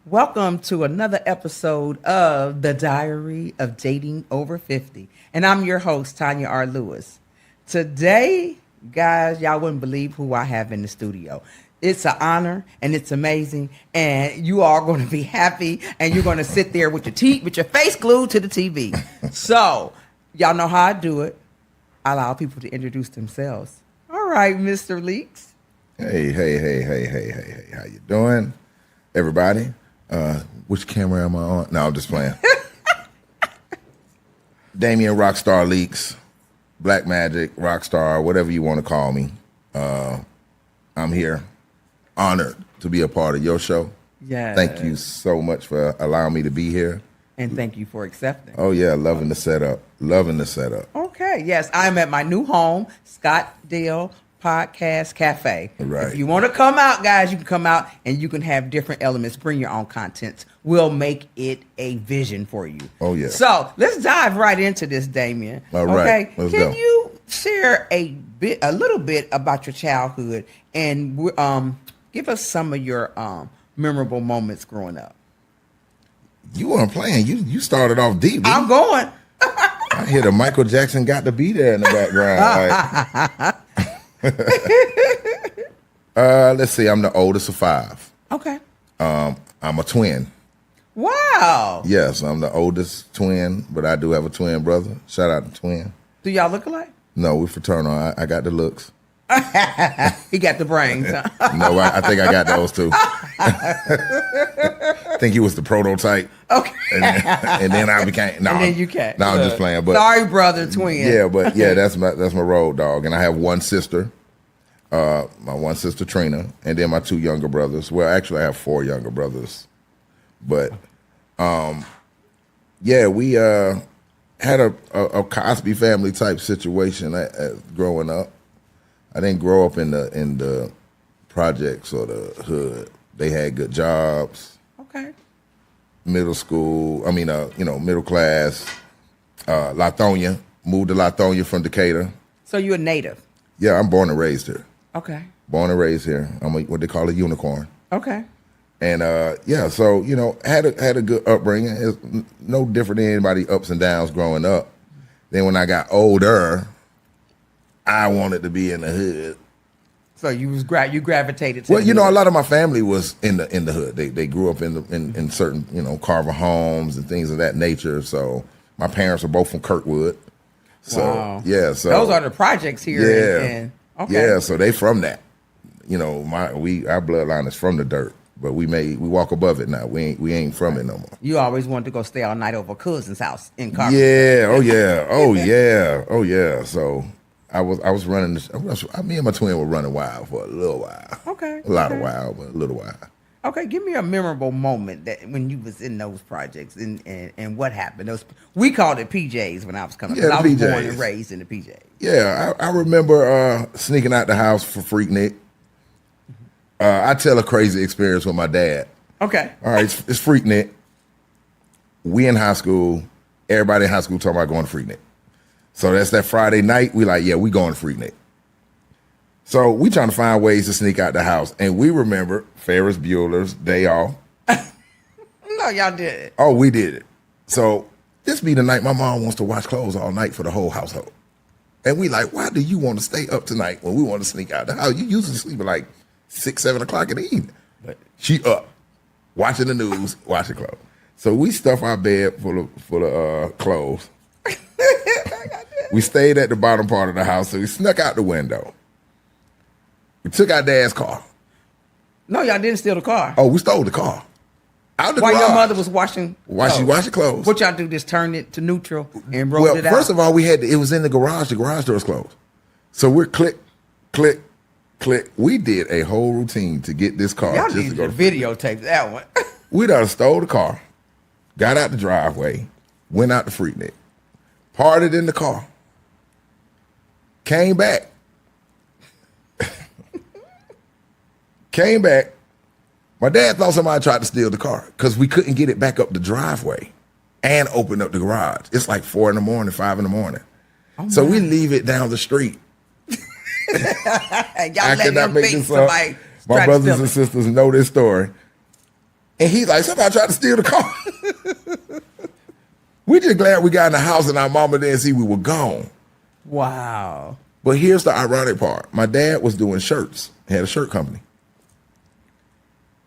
Welcome to another episode of The Diary of Dating Over 50. And I'm your host, Tanya R. Lewis. Today, guys, y'all wouldn't believe who I have in the studio. It's an honor and it's amazing. And you are going to be happy and you're going to sit there with your face glued to the TV. So, y'all know how I do it. I allow people to introduce themselves. All right, Mr. Leaks. Hey. How you doing, everybody? Which camera am I on? No, I'm just playing. Damian Rockstar Leaks, Black Magic, Rockstar, whatever you want to call me. I'm here, honored to be a part of your show. Yeah. Thank you so much for allowing me to be here. And thank you for accepting. Oh, yeah, loving the setup. Okay, yes, I'm at my new home, Scottsdale Podcast Cafe. Right. If you want to come out, guys, you can come out and you can have different elements. Bring your own contents. We'll make it a vision for you. Oh, yeah. So let's dive right into this, Damian. All right. Okay. Let's Can go. you share a little bit about your childhood and give us some of your memorable moments growing up? You weren't playing. You started off deep. I'm going. I hear the Michael Jackson Got to Be There in the background. Let's see. I'm the oldest of five. Okay. I'm a twin. Wow. Yes, I'm the oldest twin, but I do have a twin brother. Shout out to twin. Do y'all look alike? No, we're fraternal. I got the looks. He got the brains. Huh? No, I think I got those too. I think he was the prototype. Okay. And then I became. No, And then you can't. No, I'm just playing. But sorry, brother, twin. yeah, but yeah, that's my road dog. And I have one sister. My one sister Trina, and then my two younger brothers. Well, actually, I have four younger brothers. But yeah, we had a Cosby family type situation growing up. I didn't grow up in the projects or the hood. They had good jobs. Okay. Middle school. Middle class. Lithonia. Moved to Lithonia from Decatur. So you're a native. Yeah, I'm born and raised here. Okay. Born and raised here. I'm what they call a unicorn. Okay. And so had a good upbringing. It's no different than anybody ups and downs growing up. Then when I got older, I wanted to be in the hood. So you gravitated to Well, the a hood. lot of my family was in the hood. They grew up in certain Carver homes and things of that nature. So my parents are both from Kirkwood. So Wow. yeah, so those are the projects here. yeah, Okay. yeah. So they from that. Our bloodline is from the dirt, but we walk above it now. We ain't from it no more. You always wanted to go stay all night over a cousin's house in Carver. Yeah. Oh yeah. Oh yeah. Oh yeah. So I was running. Me and my twin were running wild for a little while. Okay. A lot of wild, but a little while. Okay, give me a memorable moment that when you was in those projects and what happened. We called it PJs when I was coming. Yeah, I was the born PJs. and raised in the PJs. Yeah, I remember sneaking out the house for Freaknik. I tell a crazy experience with my dad. Okay. All right, it's Freaknik. We in high school. Everybody in high school talking about going to Freaknik. So that's that Friday night. We like, yeah, we going to Freaknik. So we trying to find ways to sneak out the house. And we remember Ferris Bueller's Day Off. No, y'all did it. Oh, we did it. So this be the night my mom wants to wash clothes all night for the whole household. And we like, why do you want to stay up tonight when we want to sneak out the house? You usually sleep at like 6, 7 o'clock in the evening. But she up, watching the news, washing clothes. So we stuff our bed full of clothes. We stayed at the bottom part of the house, so we snuck out the window. We took our dad's car. No, y'all didn't steal the car. Oh, we stole the car. Out the While garage. your mother was washing While she washing clothes. What y'all do? Just turn it to neutral and roll it out? First of all, it was in the garage. The garage door was closed. So we're click, click, click. We did a whole routine to get this car. Y'all just need to go to to videotape that one. We done stole the car, got out the driveway, went out to Freaknik, parted in the car, came back. My dad thought somebody tried to steal the car because we couldn't get it back up the driveway and open up the garage. It's like 4 in the morning, 5 in the morning. So we leave it down the street. And y'all I let cannot them make think this up. somebody My tried to brothers steal and it. sisters know this story. And he's like, somebody tried to steal the car. We just glad we got in the house and our mama didn't see we were gone. Wow. But here's the ironic part. My dad was doing shirts. He had a shirt company.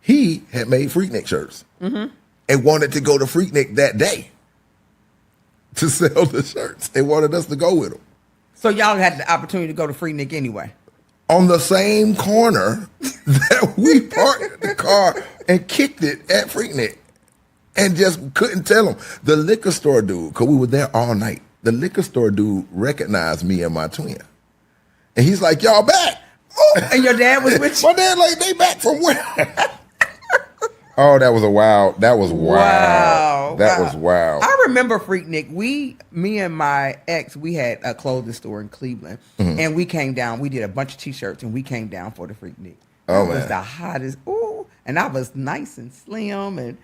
He had made Freaknik shirts and wanted to go to Freaknik that day to sell the shirts. They wanted us to go with them. So y'all had the opportunity to go to Freaknik anyway. On the same corner that we parked the car and kicked it at Freaknik and just couldn't tell him. The liquor store dude, because we were there all night, the liquor store dude recognized me and my twin. And he's like, y'all back. Oh, and your dad was with you? My dad like, they back from where? Oh, that was wild. That was wild. That was wild. I remember Freaknik. Me and my ex, we had a clothing store in Cleveland, and we came down. We did a bunch of T-shirts, and we came down for the Freaknik. Oh, it was man. the hottest. Ooh, and I was nice and slim, and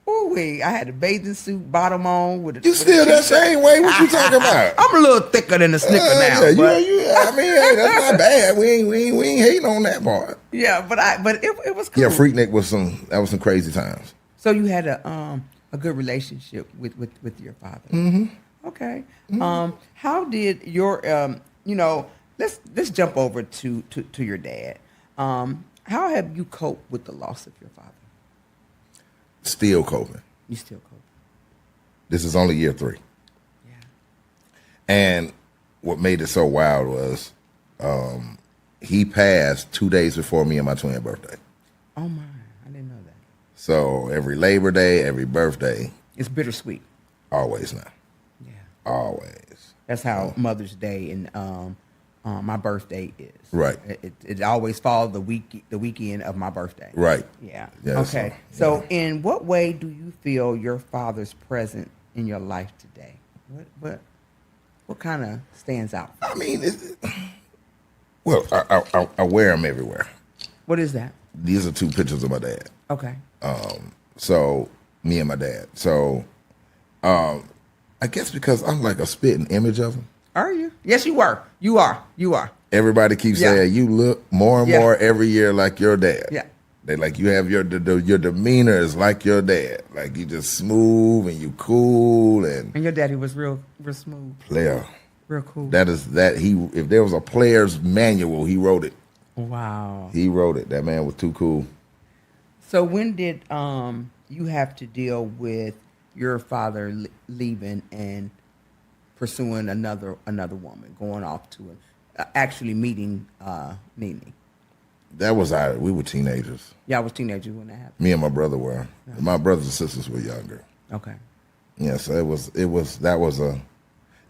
I had a bathing suit bottom on with a. You still that same way? What you talking about? I'm a little thicker than a snicker now. Yeah, but, I mean, hey, that's not bad. We ain't hating on that part. yeah, but it was cool. Yeah, Freaknik was some crazy times. So you had a good relationship with your father. Mm-hmm. Okay. Mm-hmm. How did your let's jump over to your dad. How have you coped with the loss of your father? Still coping. You still coping. This is only year 3. Yeah. And what made it so wild was he passed 2 days before me and my twin birthday. Oh my, I didn't know that. So every Labor Day, every birthday. It's bittersweet. Always now. Yeah. Always. That's how Mother's Day and my birthday is. Right. It always falls the weekend of my birthday. Right. Yeah. Yeah, Okay. So in what way do you feel your father's present in your life today? What kind of stands out? I mean, I wear them everywhere. What is that? These are 2 pictures of my dad. Okay. So me and my dad. So I guess because I'm like a spitting image of him. Are you? Yes, you are. You are. Everybody keeps saying you look more and more every year like your dad. Yeah. They like you have your demeanor is like your dad. Like you just smooth and you cool and your daddy was real smooth. Player. Real cool. If there was a player's manual, he wrote it. Wow. He wrote it. That man was too cool. So when did you have to deal with your father leaving and pursuing another woman, going off to actually meeting NENE? That was we were teenagers. Y'all was teenagers when that happened. Me and my brother were. Yeah. My brothers and sisters were younger. Okay. Yeah, so that was a.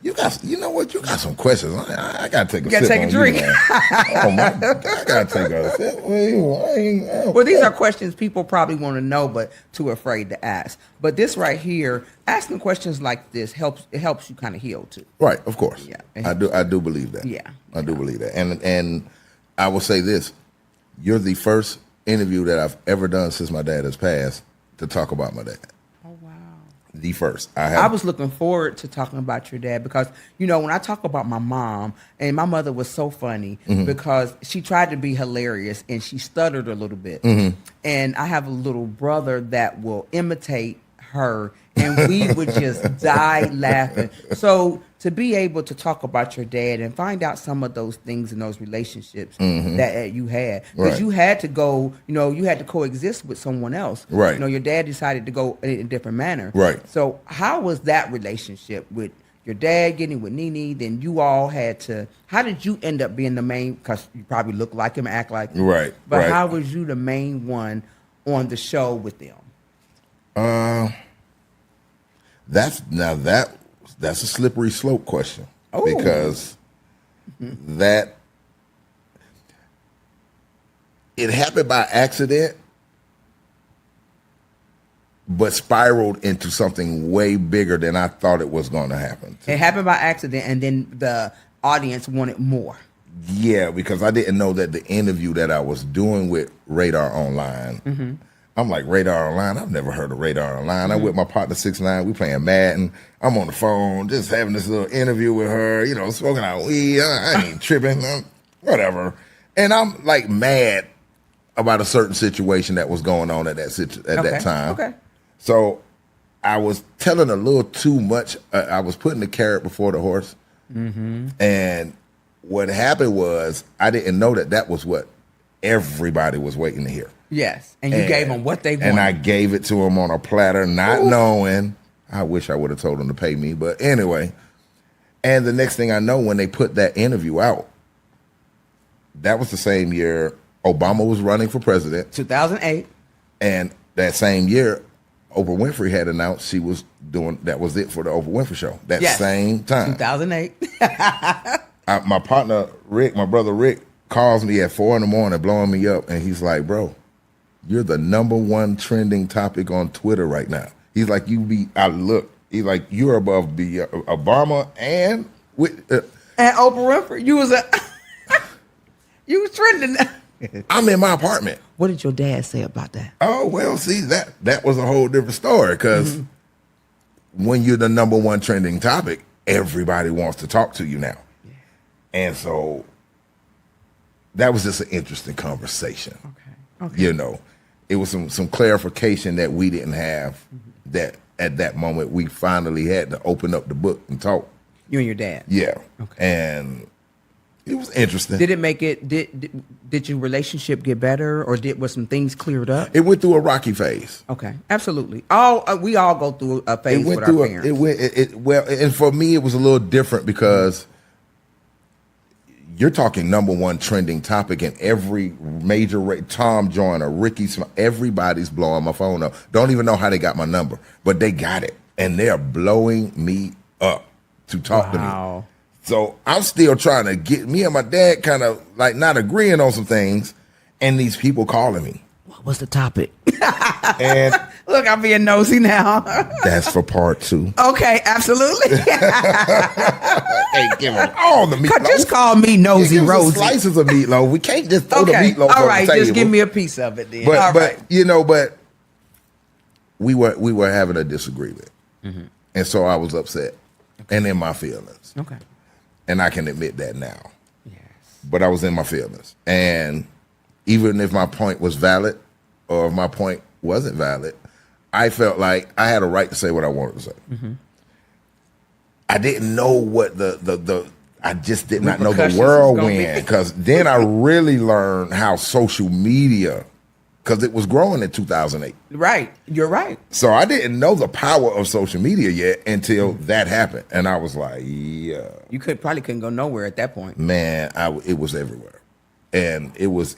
You know what? You got some questions. I gotta take a sip. You gotta take a drink. Oh my! I gotta take a sip. Well, these are questions people probably want to know, but too afraid to ask. But this right here, asking questions like this helps you kind of heal too. Right, of course. Yeah, I do believe that. Yeah, I do believe that. And I will say this: you're the first interview that I've ever done since my dad has passed to talk about my dad. The first. I was looking forward to talking about your dad because, when I talk about my mom, and my mother was so funny because she tried to be hilarious and she stuttered a little bit. And I have a little brother that will imitate her and we would just die laughing. So to be able to talk about your dad and find out some of those things in those relationships that you had, because you had to go, you had to coexist with someone else. Right. Your dad decided to go in a different manner. Right. So how was that relationship with your dad getting with NENE? Then you all had to. How did you end up being the main? Because you probably look like him, act like him. Right. But right. how was you the main one on the show with them? That's a slippery slope question because that it happened by accident, but spiraled into something way bigger than I thought it was going to happen. It happened by accident, and then the audience wanted more. Yeah, because I didn't know that the interview that I was doing with Radar Online. I'm like, Radar Online? I've never heard of Radar Online. I'm with my partner 6ix9ine. We playing Madden. I'm on the phone, just having this little interview with her, smoking out weed. I ain't tripping. Whatever. And I'm like mad about a certain situation that was going on at that time. Okay. So I was telling a little too much. I was putting the carrot before the horse. And what happened was I didn't know that was what everybody was waiting to hear. Yes, and you gave them what they wanted. And I gave it to them on a platter, not knowing. I wish I would have told them to pay me, but anyway. And the next thing I know, when they put that interview out, that was the same year Obama was running for president. 2008. And that same year, Oprah Winfrey had announced she was doing, that was it for the Oprah Winfrey show. That same time. 2008. My partner, Rick, my brother Rick, calls me at 4 a.m, blowing me up. And he's like, bro, you're the #1 trending topic on Twitter right now. He's like, he's like, you're above the Obama and and Oprah Winfrey. You was trending. I'm in my apartment. What did your dad say about that? Oh, well, see, that was a whole different story because when you're the #1 trending topic, everybody wants to talk to you now. Yeah. And so that was just an interesting conversation. Okay. You know, it was some clarification that we didn't have that at that moment we finally had to open up the book and talk. You and your dad? Yeah. Okay. And it was interesting. Did it make it? Did your relationship get better, or was some things cleared up? It went through a rocky phase. Okay, absolutely. We all go through a phase with our parents. Well, and for me, it was a little different because you're talking #1 trending topic in every major Tom Joyner, Ricky Smith, everybody's blowing my phone up. Don't even know how they got my number, but they got it, and they're blowing me up to talk to me. So I'm still trying to get me and my dad kind of like not agreeing on some things, and these people calling me. What was the topic? And look, I'm being nosy now. That's for part 2. Okay, absolutely. Hey, give them all the meatloaf. Just call me Nosy Rosie. Slices of meatloaf. We can't just throw the meatloaf all right, on the table. just give me a piece of it then. But you know, but we were having a disagreement, and so I was upset and in my feelings. Okay. And I can admit that now. Yes. But I was in my feelings. And even if my point was valid or if my point wasn't valid, I felt like I had a right to say what I wanted to say. I didn't know what I just did not know the whirlwind, because then I really learned how social media, because it was growing in 2008. Right. You're right. So I didn't know the power of social media yet until that happened. And I was like, yeah. You probably couldn't go nowhere at that point. Man, it was everywhere. And it was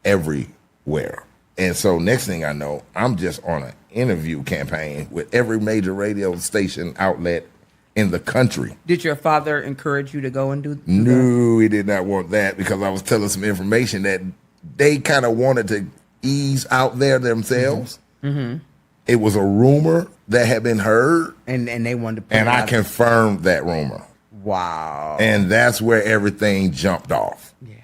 everywhere. And so next thing I know, I'm just on an interview campaign with every major radio station outlet in the country. Did your father encourage you to go and do that? No, he did not want that, because I was telling some information that they kind of wanted to ease out there themselves. It was a rumor that had been heard, and they wanted to put and I confirmed that rumor. Wow. And that's where everything jumped off. Yeah.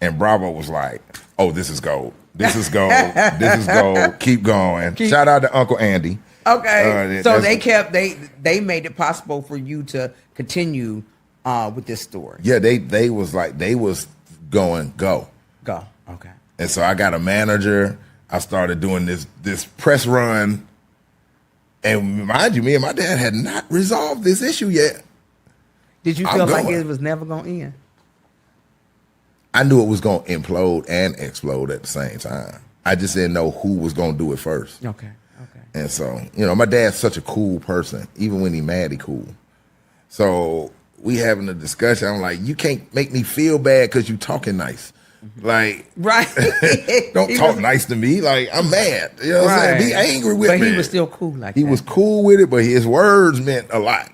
And Bravo was like, oh, this is gold. This is gold. This is gold. Keep going. Shout out to Uncle Andy. Okay. So they made it possible for you to continue with this story. Yeah, they was going, go. Go. Okay. And so I got a manager. I started doing this press run. And mind you, me and my dad had not resolved this issue yet. Did you feel like it was never going to end? I knew it was going to implode and explode at the same time. I just didn't know who was going to do it first. Okay. And so, my dad's such a cool person. Even when he's mad, he cool. So we having a discussion. I'm like, you can't make me feel bad because you talking nice. Like, right. Don't talk nice to me. Like, I'm mad. You know what I'm saying? Be angry with me. But he was still cool like that. He was cool with it, but his words meant a lot,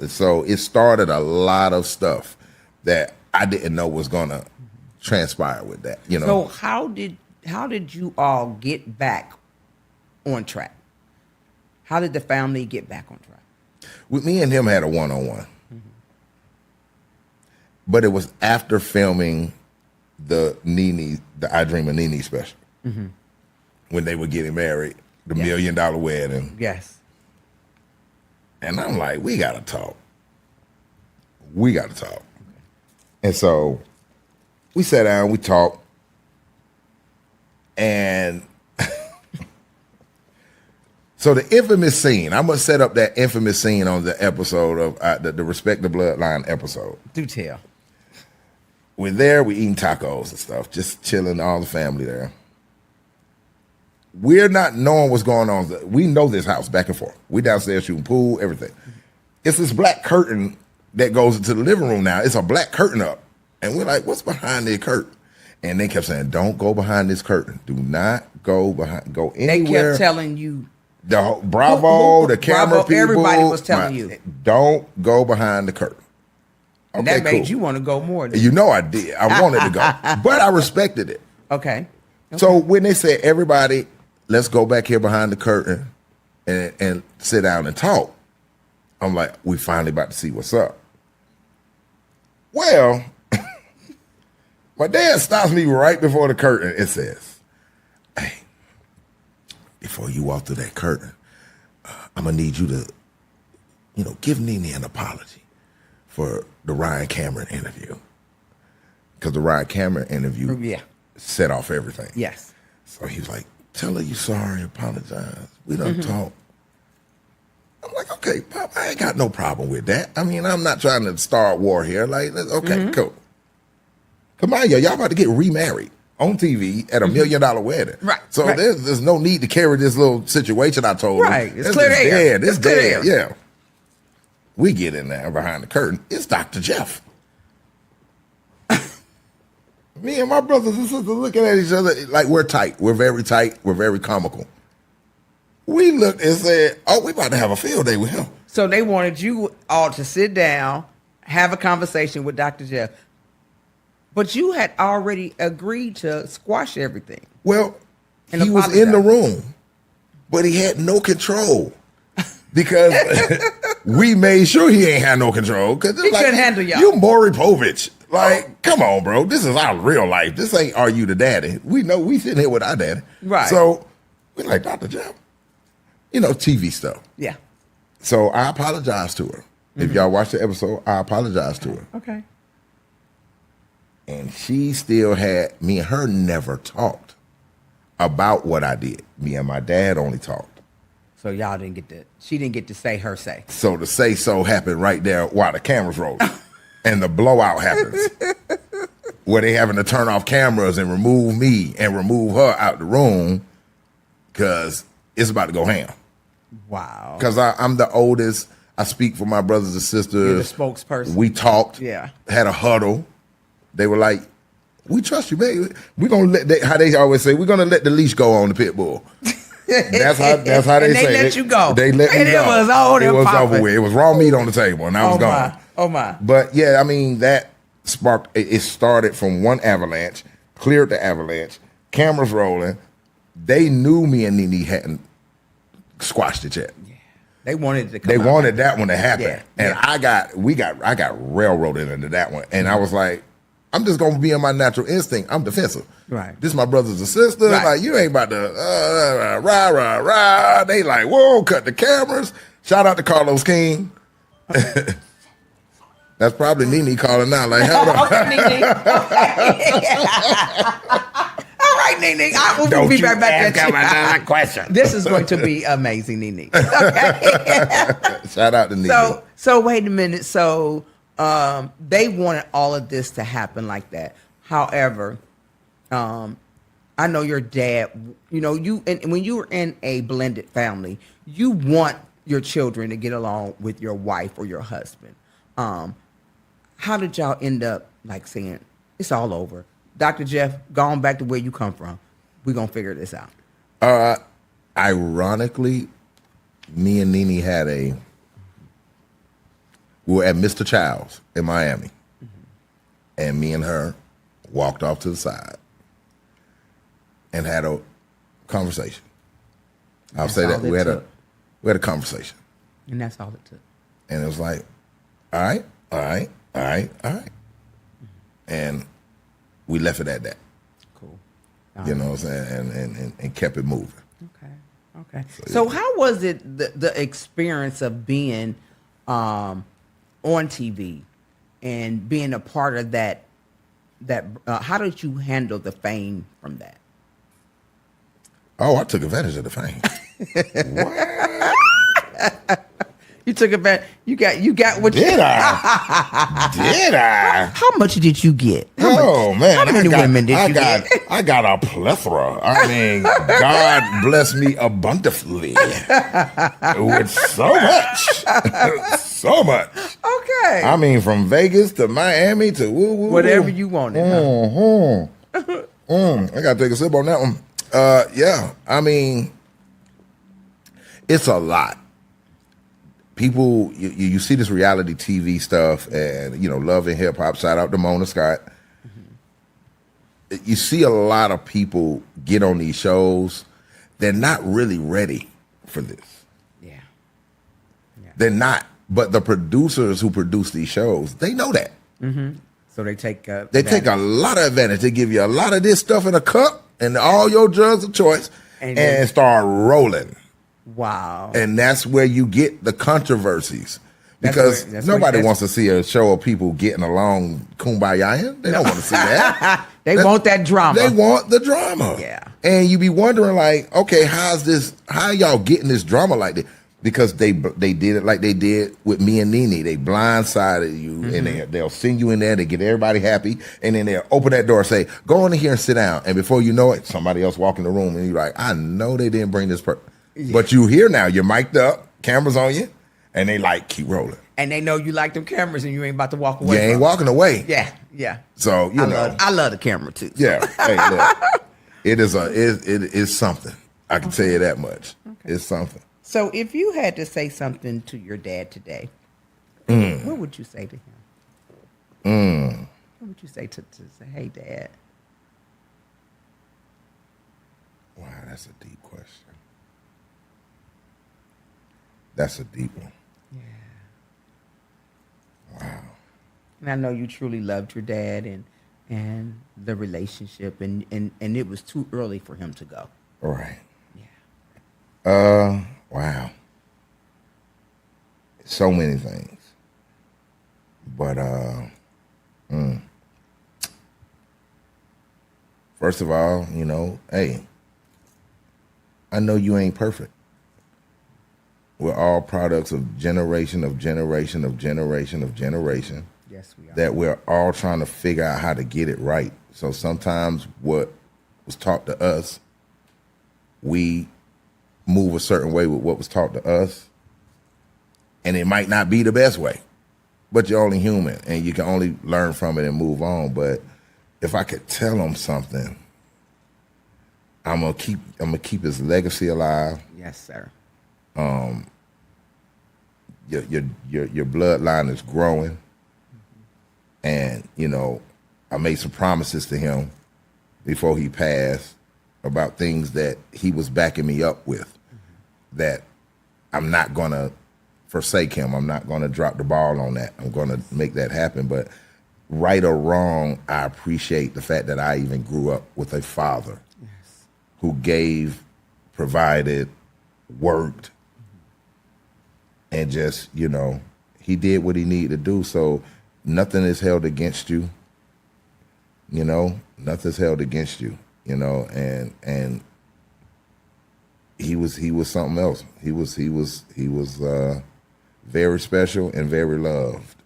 So it started a lot of stuff that I didn't know was going to transpire with that, So how did you all get back on track? How did the family get back on track? With me and him had a one-on-one. But it was after filming the I Dream of NENE special. When they were getting married, the $1 million wedding. Yes. And I'm like, we got to talk. And so we sat down, we talked. And so the infamous scene, I'm going to set up that infamous scene on the episode of the Respect the Bloodline episode. Do tell. We're there, we eating tacos and stuff, just chilling, all the family there. We're not knowing what's going on. We know this house back and forth. We downstairs shooting pool, everything. It's this black curtain that goes into the living room now. It's a black curtain up. And we're like, what's behind the curtain? And they kept saying, don't go behind this curtain. Do not go anywhere. They kept telling you. The Bravo, the camera people. Everybody was telling you. Don't go behind the curtain. Okay, And that made cool. you want to go more. You know I did. I wanted to go. But I respected it. Okay. So when they said, everybody, let's go back here behind the curtain and sit down and talk, I'm like, we finally about to see what's up. Well, my dad stops me right before the curtain. It says, hey, before you walk through that curtain, I'm going to need you to, give NENE an apology for the Ryan Cameron interview. Because the Ryan Cameron interview set off everything. Yes. So he was like, tell her you're sorry, apologize. We don't talk. I'm like, okay, Pop, I ain't got no problem with that. I mean, I'm not trying to start war here. Like, okay, cool. Come on, y'all about to get remarried on TV at $1 million wedding. Right. So there's no need to carry this little situation I told Right. him. It's clear air. It's dead. Yeah. We get in there behind the curtain. It's Dr. Jeff. Me and my brothers and sisters looking at each other like we're tight. We're very tight. We're very comical. We looked and said, oh, we about to have a field day with him. So they wanted you all to sit down, have a conversation with Dr. Jeff. But you had already agreed to squash everything. Well, And he was apologize. in the room, but he had no control because we made sure he ain't had no control. Because He couldn't handle y'all. You Maury Povich. Like, come on, bro. This is our real life. This ain't Are You the Daddy? We know we sitting here with our daddy. Right. So we're like, Dr. Jeff, TV stuff. Yeah. So I apologized to her. If y'all watch the episode, I apologized to her. Okay. And she still had, me and her never talked about what I did. Me and my dad only talked. So y'all she didn't get to say her say. So the say so happened right there while the cameras rolled. And the blowout happens. Where they having to turn off cameras and remove me and remove her out the room because it's about to go ham. Wow. Because I'm the oldest. I speak for my brothers and sisters. You're the spokesperson. We talked. Yeah. Had a huddle. They were like, we trust you, baby. We're going to let, how they always say, we're going to let the leash go on the pit bull. That's how they and say. They let you go. They let me And go. it was all It was popping. over with. It was raw meat on the table, and I was gone. My. Oh, my. But, yeah, I mean, that sparked, it started from one avalanche, cleared the avalanche, cameras rolling. They knew me and NENE hadn't squashed it yet. Yeah. They wanted it to come They out. wanted that one to happen. Yeah. And Yeah. I got railroaded into that one. And I was like, I'm just gonna be in my natural instinct. I'm defensive. Right. This is my brothers and sisters. Right. Like, you ain't about to rah, rah, rah. They like, whoa, cut the cameras. Shout out to Carlos King. That's probably NENE calling now. Like, hold on. Okay, NENE. Okay. All right, NENE. I will Don't be you right back ask at him you. another question. This is going to be amazing, NENE. Okay. Shout out to NENE. So wait a minute. So they wanted all of this to happen like that. However, I know your dad. And when you were in a blended family, you want your children to get along with your wife or your husband. How did y'all end up like saying it's all over? Dr. Jeff, gone back to where you come from. We're going to figure this out. Ironically, me and NENE we were at Mr. Child's in Miami. And me and her walked off to the side and had a conversation. I'll say that we had a conversation. And that's all it took. And it was like, all right. And we left it at that. Cool. You know what I'm saying? And kept it moving. Okay. So how was it the experience of being on TV and being a part of that how did you handle the fame from that? Oh, I took advantage of the fame. What? You took advantage. You got what Did you I? Did I? How much did you get? Man, how many women did you get? I got a plethora. I mean, God bless me abundantly with so much, so much. Okay. I mean, from Vegas to Miami to whatever you wanted. I gotta take a sip on that one. Yeah, I mean, it's a lot. People, you see this reality TV stuff, and Love and Hip Hop. Shout out to Mona Scott. You see a lot of people get on these shows. They're not really ready for this. Yeah. They're not. But the producers who produce these shows, they know that. So they take take a lot of advantage. They give you a lot of this stuff in a cup and all your drugs of choice, and start rolling. Wow. And that's where you get the controversies. Because nobody wants to see a show of people getting along kumbaya. They don't want to see that. They want that drama. They want the drama. Yeah. And you be wondering, like, okay, how y'all getting this drama like this? Because they did it like they did with me and NENE. They blindsided you, and they'll send you in there to get everybody happy, and then they'll open that door and say, go in here and sit down. And before you know it, somebody else walk in the room, and you're like, I know they didn't bring this person. Yeah. But you here now. You're mic'd up, cameras on you, and they keep rolling. And they know you like them cameras, and you ain't about to walk away. You ain't walking away. Yeah. So I love the camera too. Yeah. Hey, look, it is something. I can tell you that much. Okay. It's something. So if you had to say something to your dad today, what would you say to him? What would you say to say, hey, Dad? Wow, that's a deep question. That's a deep one. Yeah. Wow. And I know you truly loved your dad and the relationship, and it was too early for him to go. All right. Yeah. Wow. So many things. But first of all, hey, I know you ain't perfect. We're all products of generation of generation of generation of generation. Yes, we are. That we're all trying to figure out how to get it right. So sometimes what was taught to us, we move a certain way with what was taught to us, and it might not be the best way, but you're only human, and you can only learn from it and move on. But if I could tell him something, I'm gonna keep his legacy alive. Yes, sir. Your bloodline is growing, and I made some promises to him before he passed about things that he was backing me up with, that I'm not going to forsake him. I'm not going to drop the ball on that. I'm going to make that happen. But right or wrong, I appreciate the fact that I even grew up with a father who gave, provided, worked, and just, he did what he needed to do. So nothing is held against you. Nothing's held against you. And he was something else. He was very special and very loved.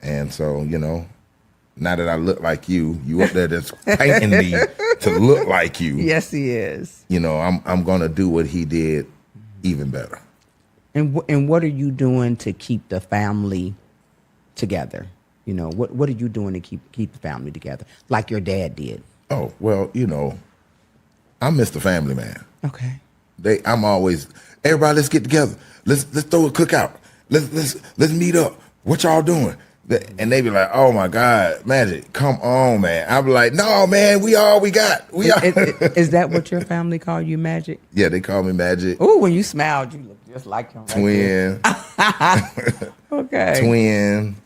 Yeah. And so, now that I look like you up there just painting me to look like you. Yes, he is. I'm gonna do what he did even better. And what are you doing to keep the family together? What are you doing to keep the family together, like your dad did? Oh, well, I miss the family, man. Okay. I'm always, everybody, let's get together. Let's throw a cookout. Let's meet up. What y'all doing? And they be like, oh my God, Magic, come on, man. I'm like, no, man, we all we got. Is that what your family call you, Magic? Yeah, they call me Magic. Oh, when you smiled, you look just like him. Twin. Okay. Twin.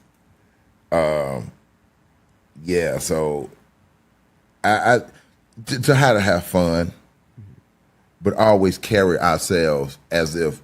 Yeah, so I to how to have fun, but always carry ourselves as if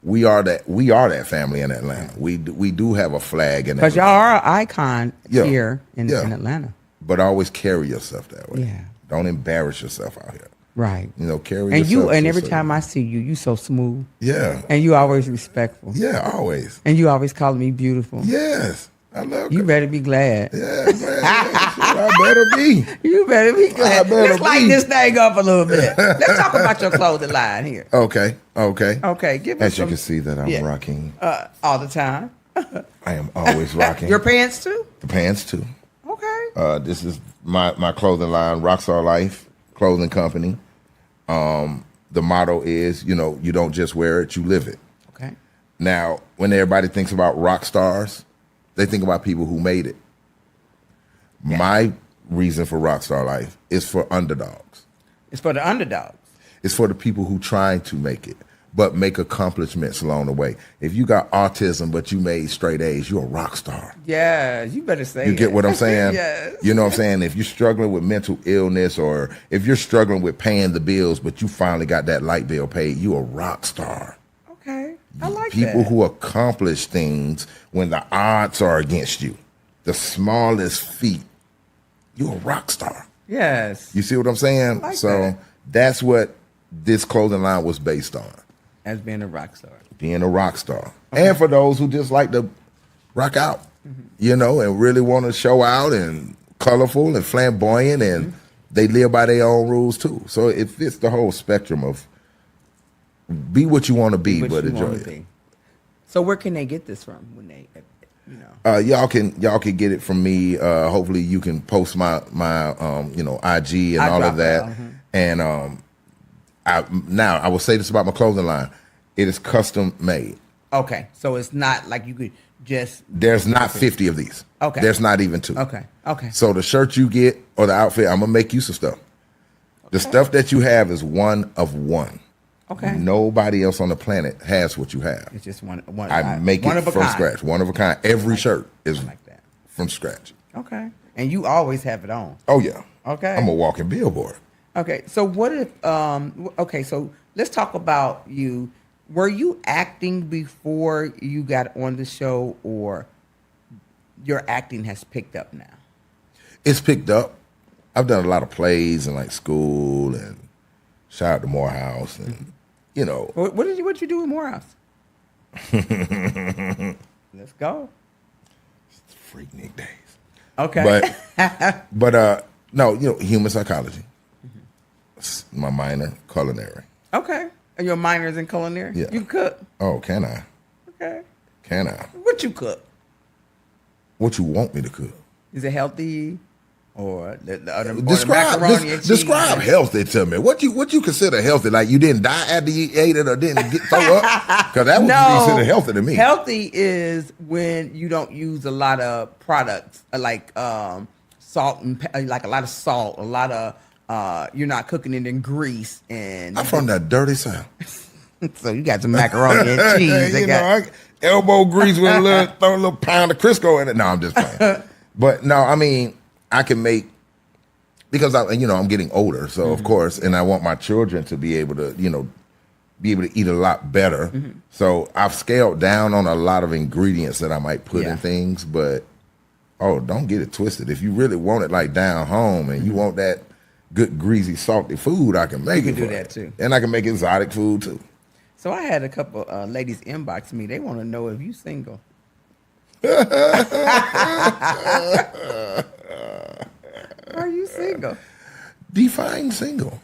we are that family in Atlanta. We do have a flag in Atlanta. Because y'all are an icon here in Atlanta. But always carry yourself that way. Yeah. Don't embarrass yourself out here. Right. Carry And yourself. every time I see you, you so smooth. Yeah. And you always respectful. Yeah, always. And you always calling me beautiful. Yes. I love You better be glad. Yeah, man. Yeah, shit, I better be. You better be glad. I better Let's light be. this thing up a little bit. Let's talk about your clothing line here. Okay. Give us As you can see that I'm rocking. All the time. I am always rocking. Your pants too? The pants too. Okay. This is my clothing line, Rockstar Life Clothing Company. The motto is, you don't just wear it, you live it. Okay. Now, when everybody thinks about rock stars, they think about people who made it. Yeah. My reason for Rockstar Life is for underdogs. It's for the underdogs. It's for the people who trying to make it, but make accomplishments along the way. If you got autism, but you made straight A's, you're a rock star. Yeah, you better say You get what I'm saying? Yes. You know what I'm saying? If you're struggling with mental illness or if you're struggling with paying the bills, but you finally got that light bill paid, you're a rock star. Okay, I like People that. who accomplish things when the odds are against you, the smallest feat, you're a rock star. Yes. You see what I'm saying? Like so that. That's what this clothing line was based on. As being a rock star. Being a rock star. Okay. And for those who just like to rock out, and really want to show out and colorful and flamboyant, and they live by their own rules too. So it fits the whole spectrum of be what you want to be, but enjoy it. So where can they get this from when they, y'all can get it from me. Hopefully you can post my IG and all of that. And I will say this about my clothing line. It is custom made. Okay. So it's not like you could just. There's not 50 of these. Okay. There's not even 2. Okay. So the shirt you get or the outfit, I'm going to make you some stuff. The stuff that you have is one of one. Okay. Nobody else on the planet has what you have. It's just one. I make it from scratch. One of a kind. Every shirt is like that. From scratch. Okay. And you always have it on. Oh, yeah. Okay. I'm a walking billboard. Okay. So what if, so let's talk about you. Were you acting before you got on the show, or your acting has picked up now? It's picked up. I've done a lot of plays in like school and shout out to Morehouse and What did you do in Morehouse? Let's go. Freaknik days. Okay. But no, human psychology. It's my minor, culinary. Okay. And your minor's in culinary? Yeah. You cook? Oh, can I? Okay. Can I? What you cook? What you want me to cook? Is it healthy? Or the describe healthy to me. What you consider healthy? Like you didn't die after you ate it or didn't throw up? Because that would be considered healthy to me. Healthy is when you don't use a lot of products like salt and like a lot of salt, a lot of you're not cooking it in grease. And I'm from that dirty South. So you got some macaroni and cheese. I elbow grease with throw a little pound of Crisco in it. No, I'm just playing. But no, I mean, I can make, because I'm getting older, so of course, and I want my children to be able to, eat a lot better. So I've scaled down on a lot of ingredients that I might put in things, but don't get it twisted. If you really want it like down home and you want that good greasy salty food, I can make it. You can do that too, and I can make exotic food too. So I had a couple ladies inbox me. They want to know if you single. Are you single? Define single.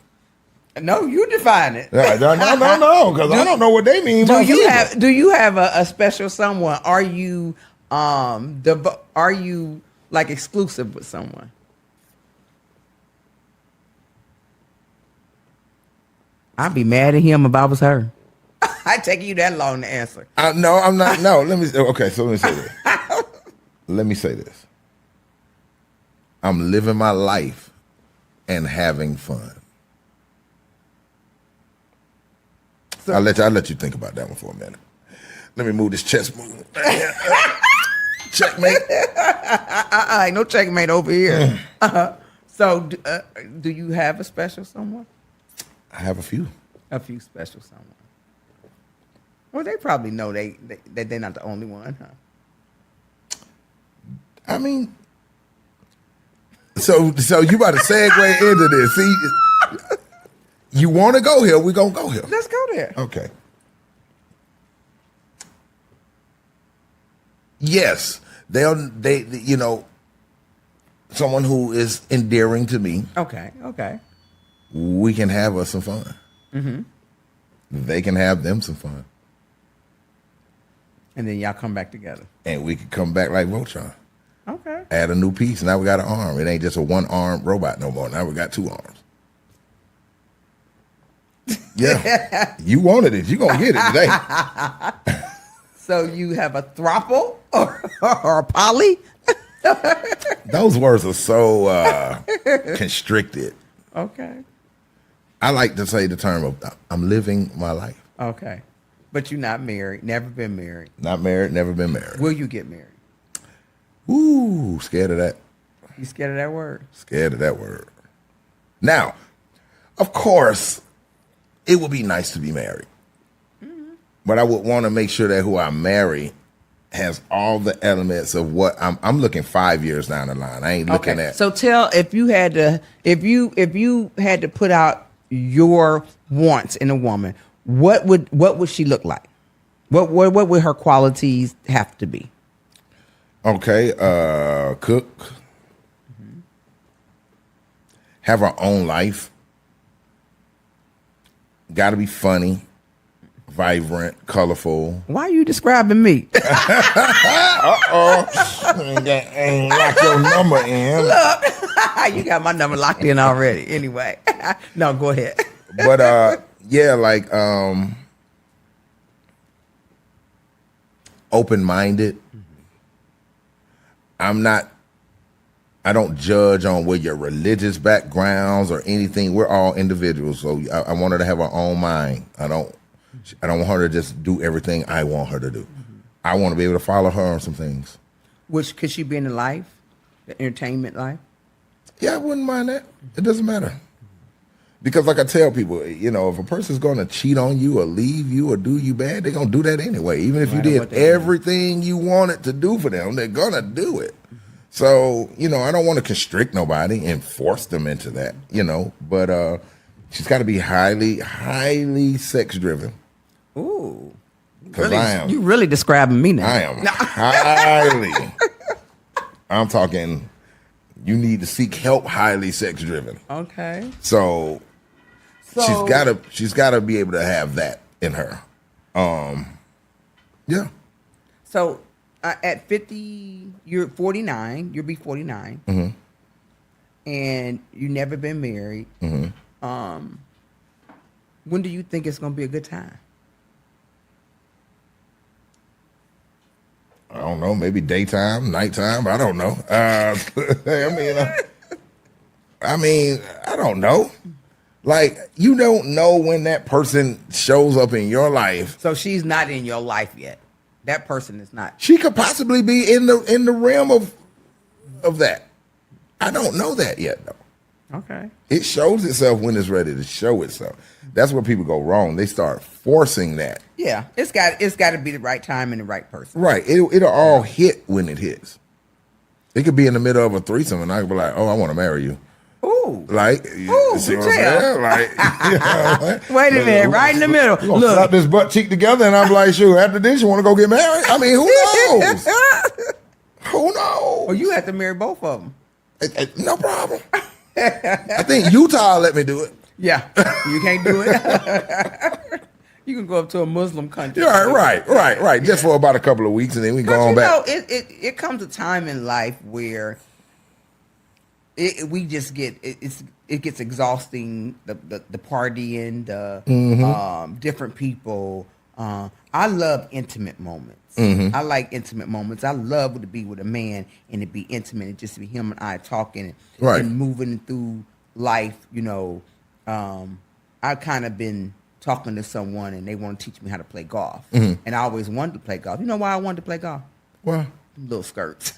No, you define it. No, because I don't know what they mean by single. Do you have a special someone? Are you are you like exclusive with someone? I'd be mad at him if I was her. I take you that long to answer. No, I'm not. No, let me say this. Let me say this. I'm living my life and having fun. So, I'll let you think about that one for a minute. Let me move this chest move. Checkmate. Ain't no checkmate over here. So, do you have a special someone? I have a few. A few special someone. Well, they probably know that they're not the only one, huh? I mean, so you about to segue into this? See, You want to go here? We're gonna go here. Let's go there. Okay. Yes, they you know, someone who is endearing to me. Okay. We can have us some fun. Mm-hmm. They can have them some fun, and then y'all come back together. And we can come back like Voltron. Okay. Add a new piece. Now we got an arm. It ain't just a one-arm robot no more. Now we got 2 arms. Yeah. You wanted it. You gonna get it today. So you have a throuple or a poly? Those words are so constricted. Okay. I like to say the term of I'm living my life. Okay. But you're not married, never been married. Not married, never been married. Will you get married? Ooh, scared of that. You scared of that word? Scared of that word. Now, of course, it would be nice to be married. Mm-hmm. But I would want to make sure that who I marry has all the elements of what I'm looking 5 years down the line. I ain't looking at. So tell if you had to put out your wants in a woman, what would she look like? What would her qualities have to be? Okay, cook. Mm-hmm. Have her own life. Got to be funny, vibrant, colorful. Why are you describing me? Ain't lock your number in. Look, you got my number locked in already. Anyway, no, go ahead. But yeah, like open-minded. I don't judge on where your religious backgrounds or anything. We're all individuals, so I want her to have her own mind. I don't want her to just do everything I want her to do. I want to be able to follow her on some things. Which could she be in the life, the entertainment life? Yeah, I wouldn't mind that. It doesn't matter. Because like I tell people, you know, if a person's going to cheat on you or leave you or do you bad, they're going to do that anyway. Even if you did everything you wanted to do for them, they're going to do it. So, you know, I don't want to constrict nobody and force them into that, you know. But she's got to be highly, highly sex-driven. Ooh. Because really, I am. You really describing me now. I am highly. I'm talking, you need to seek help, highly sex-driven. Okay. So she's gotta be able to have that in her. Yeah. So at 50, you're 49. You'll be 49, mm-hmm. and you never been married. Mm-hmm. When do you think it's gonna be a good time? I don't know. Maybe daytime, nighttime. I don't know. I mean, I don't know. Like, you don't know when that person shows up in your life. So she's not in your life yet. That person is not. She could possibly be in the realm of that. I don't know that yet, though. Okay. It shows itself when it's ready to show itself. That's where people go wrong. They start forcing that. Yeah, it's got to be the right time and the right person. Right. It'll all hit when it hits. It could be in the middle of a threesome, and I could be like, "Oh, I want to marry you." Ooh. Like, ooh, see what I'm saying? Like, you know, like, wait a minute, right in the middle. You gonna slap this butt cheek together, and I'm like, "Shoot, after this, you want to go get married?" I mean, who knows? Who knows? Well, you have to marry both of them. No problem. I think Utah let me do it. Yeah, you can't do it. You can go up to a Muslim country. Yeah, right. Just for about a couple of weeks, and then we go on back. It comes a time in life where it gets exhausting. The partying, the different people. I love intimate moments. Mm-hmm. I like intimate moments. I love to be with a man and to be intimate and just be him and I talking and moving through life. You know, I've kind of been talking to someone and they want to teach me how to play golf. Mm-hmm. And I always wanted to play golf. You know why I wanted to play golf? Why? Little skirts.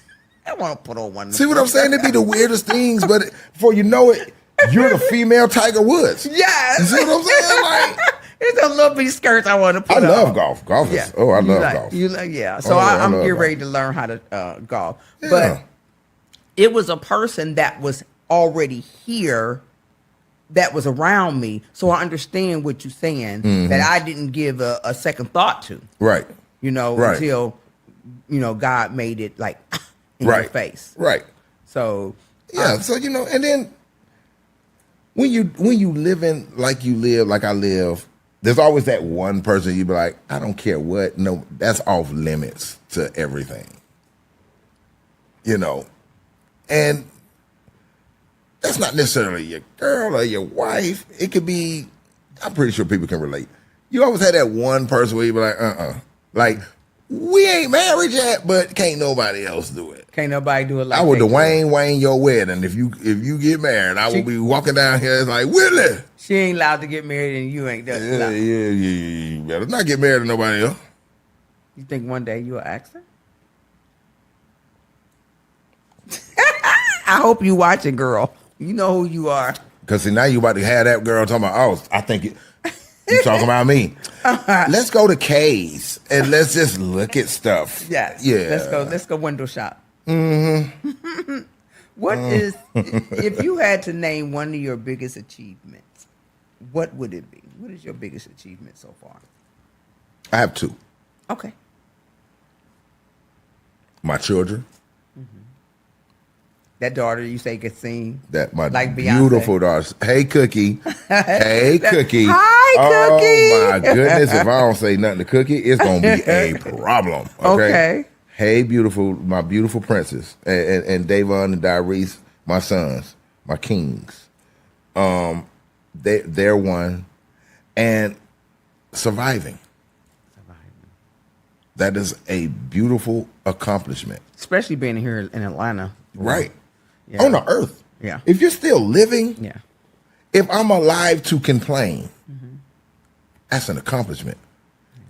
I want to put on one. See what I'm saying? It'd be the weirdest things, but before you know it, you're the female Tiger Woods. Yes. You see what I'm saying? Like, it's a little bitty skirts I want to put on. I love golf. Golf is, I love golf. Yeah. So I'm getting ready to learn how to golf. Yeah. But it was a person that was already here that was around me, so I understand what you're saying that I didn't give a second thought to. Right. Until God made it like in your face. Right. So yeah. So and then when you living like you live, like I live, there's always that one person you be like, I don't care what. No, that's off limits to everything. And that's not necessarily your girl or your wife. It could be, I'm pretty sure people can relate. You always had that one person where you be like, like, we ain't married yet, but can't nobody else do it. Can't nobody do it like I would that. Wayne your wedding. If you get married, I will be walking down here like, Willie. She ain't allowed to get married and you ain't done it. Yeah. You better not get married to nobody else. You think one day you'll ask her? I hope you watching, girl. You know who you are. Because see, now you about to have that girl talking about, I think you talking about me. Let's go to K's and let's just look at stuff. Yes. Yeah. Let's go window shop. Mm-hmm. What is, if you had to name one of your biggest achievements, what would it be? What is your biggest achievement so far? I have 2. Okay. My children. That daughter you say could sing. That my like Beyonce. Beautiful daughter. Hey, Cookie. Hey, Cookie. Hi, Cookie. Oh, my goodness. If I don't say nothing to Cookie, it's going to be a problem. Okay. Hey, my beautiful princess. And Davon and Dyrese, my sons, my kings. They're one. And surviving. That is a beautiful accomplishment. Especially being here in Atlanta. Right. Yeah. On the earth. Yeah. If you're still living, yeah. If I'm alive to complain, that's an accomplishment.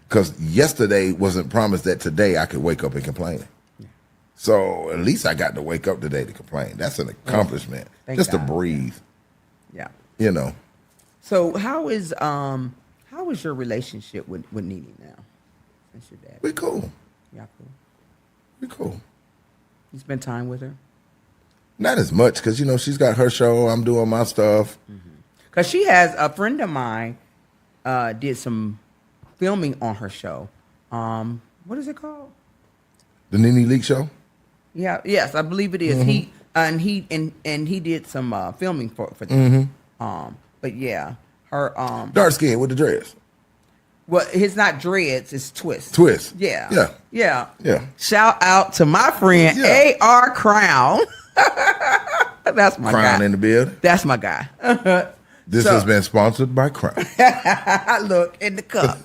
Because yesterday wasn't promised that today I could wake up and complain. Yeah. So at least I got to wake up today to complain. That's an accomplishment. Just to breathe. Yeah. So how is your relationship with NENE now? Since your dad. We cool. Yeah, cool. We cool. You spend time with her? Not as much because, she's got her show. I'm doing my stuff. Because she has a friend of mine did some filming on her show. What is it called? The NENE Leak Show? Yeah. Yes, I believe it is. He did some filming for them. But yeah, her dark skin with the dreads. Well, it's not dreads, it's twist. Twist. Yeah. Yeah. Shout out to my friend A.R. Crown. That's my guy. Crown in the building. That's my guy. This has been sponsored by Crown. Look in the cup.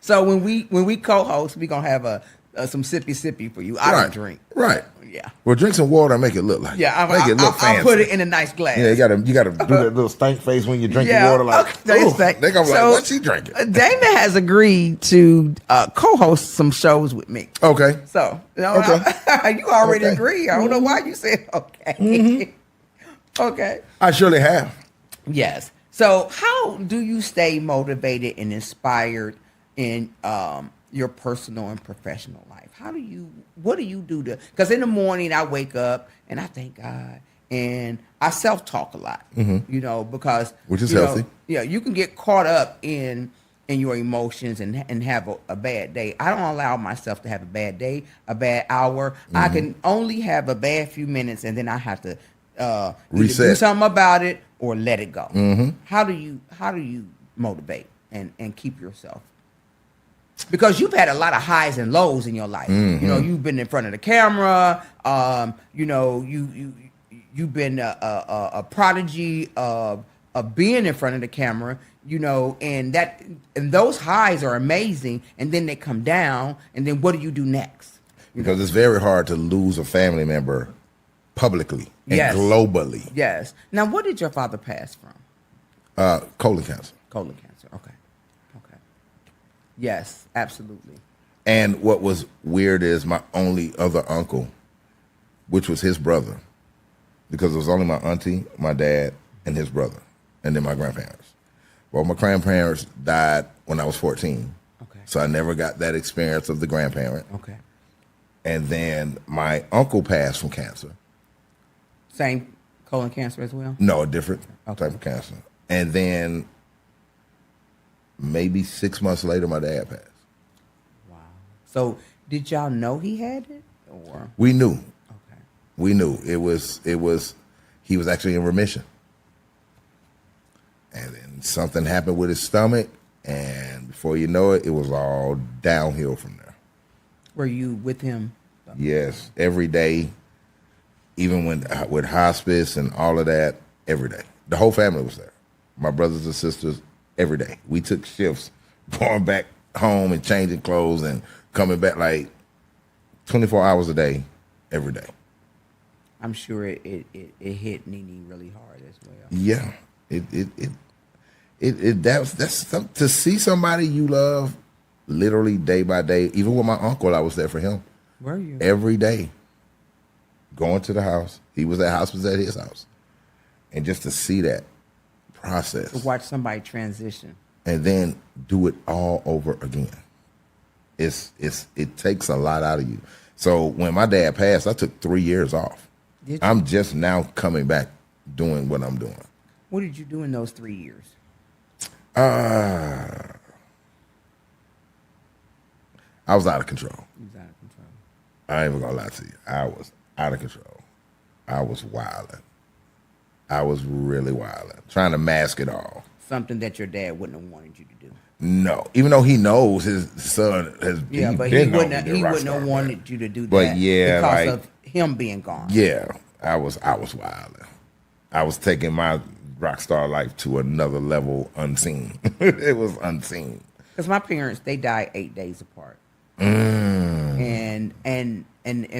So when we co-host, we're gonna have some sippy for you. I don't drink. Right. Yeah. Well, drink some water and make it look like. Yeah, make it look fancy. I'll put it in a nice glass. Yeah, you gotta do that little stank face when you drink the water. Like, they gonna be like, what's she drinking? Dana has agreed to co-host some shows with me. Okay. So you already agree. I don't know why you said okay. Okay. I surely have. Yes. So how do you stay motivated and inspired in your personal and professional life? What do you do because in the morning I wake up and I thank God and I self-talk a lot, because which is healthy. Yeah, you can get caught up in your emotions and have a bad day. I don't allow myself to have a bad day, a bad hour. I can only have a bad few minutes and then I have to reset, do something about it or let it go. How do you motivate and keep yourself? Because you've had a lot of highs and lows in your life. You've been in front of the camera. You've been a prodigy of being in front of the camera. And those highs are amazing. And then they come down. And then what do you do next? Because it's very hard to lose a family member publicly and globally. Yes. Now, what did your father pass from? Colon cancer. Colon cancer. Okay. Yes, absolutely. And what was weird is my only other uncle, which was his brother, because it was only my auntie, my dad, and his brother, and then my grandparents. Well, my grandparents died when I was 14. Okay. So I never got that experience of the grandparent. Okay. And then my uncle passed from cancer. Same Colon cancer as well? No, a different Okay. type of cancer. And then maybe 6 months later, my dad passed. Wow. So did y'all know he had it? Or We knew. okay. We knew it was he was actually in remission. And then something happened with his stomach, and before you know it, it was all downhill from there. Were you with him? Yes, every day, even when with hospice and all of that, every day. The whole family was there. My brothers and sisters, every day. We took shifts, going back home and changing clothes and coming back like 24 hours a day, every day. I'm sure it hit NENE really hard as well. Yeah, that's some, to see somebody you love, literally day by day. Even with my uncle, I was there for him. Were you? Every day, going to the house. He was at hospice at his house, and just to see that process, To watch somebody transition. and then do it all over again. It takes a lot out of you. So when my dad passed, I took 3 years off. Did you? I'm just now coming back doing what I'm doing. What did you do in those 3 years? I was out of control. You was out of control. I ain't even gonna lie to you. I was out of control. I was wilding. I was really wilding, trying to mask it all. Something that your dad wouldn't have wanted you to do. No, even though he knows his son has Yeah, but been he wouldn't known to be a he rock wouldn't have star, wanted you to do that. but yeah, because like- of him being gone. Yeah, I was wilding. I was taking my rock star life to another level unseen. It was unseen. Because my parents, they died 8 days apart. And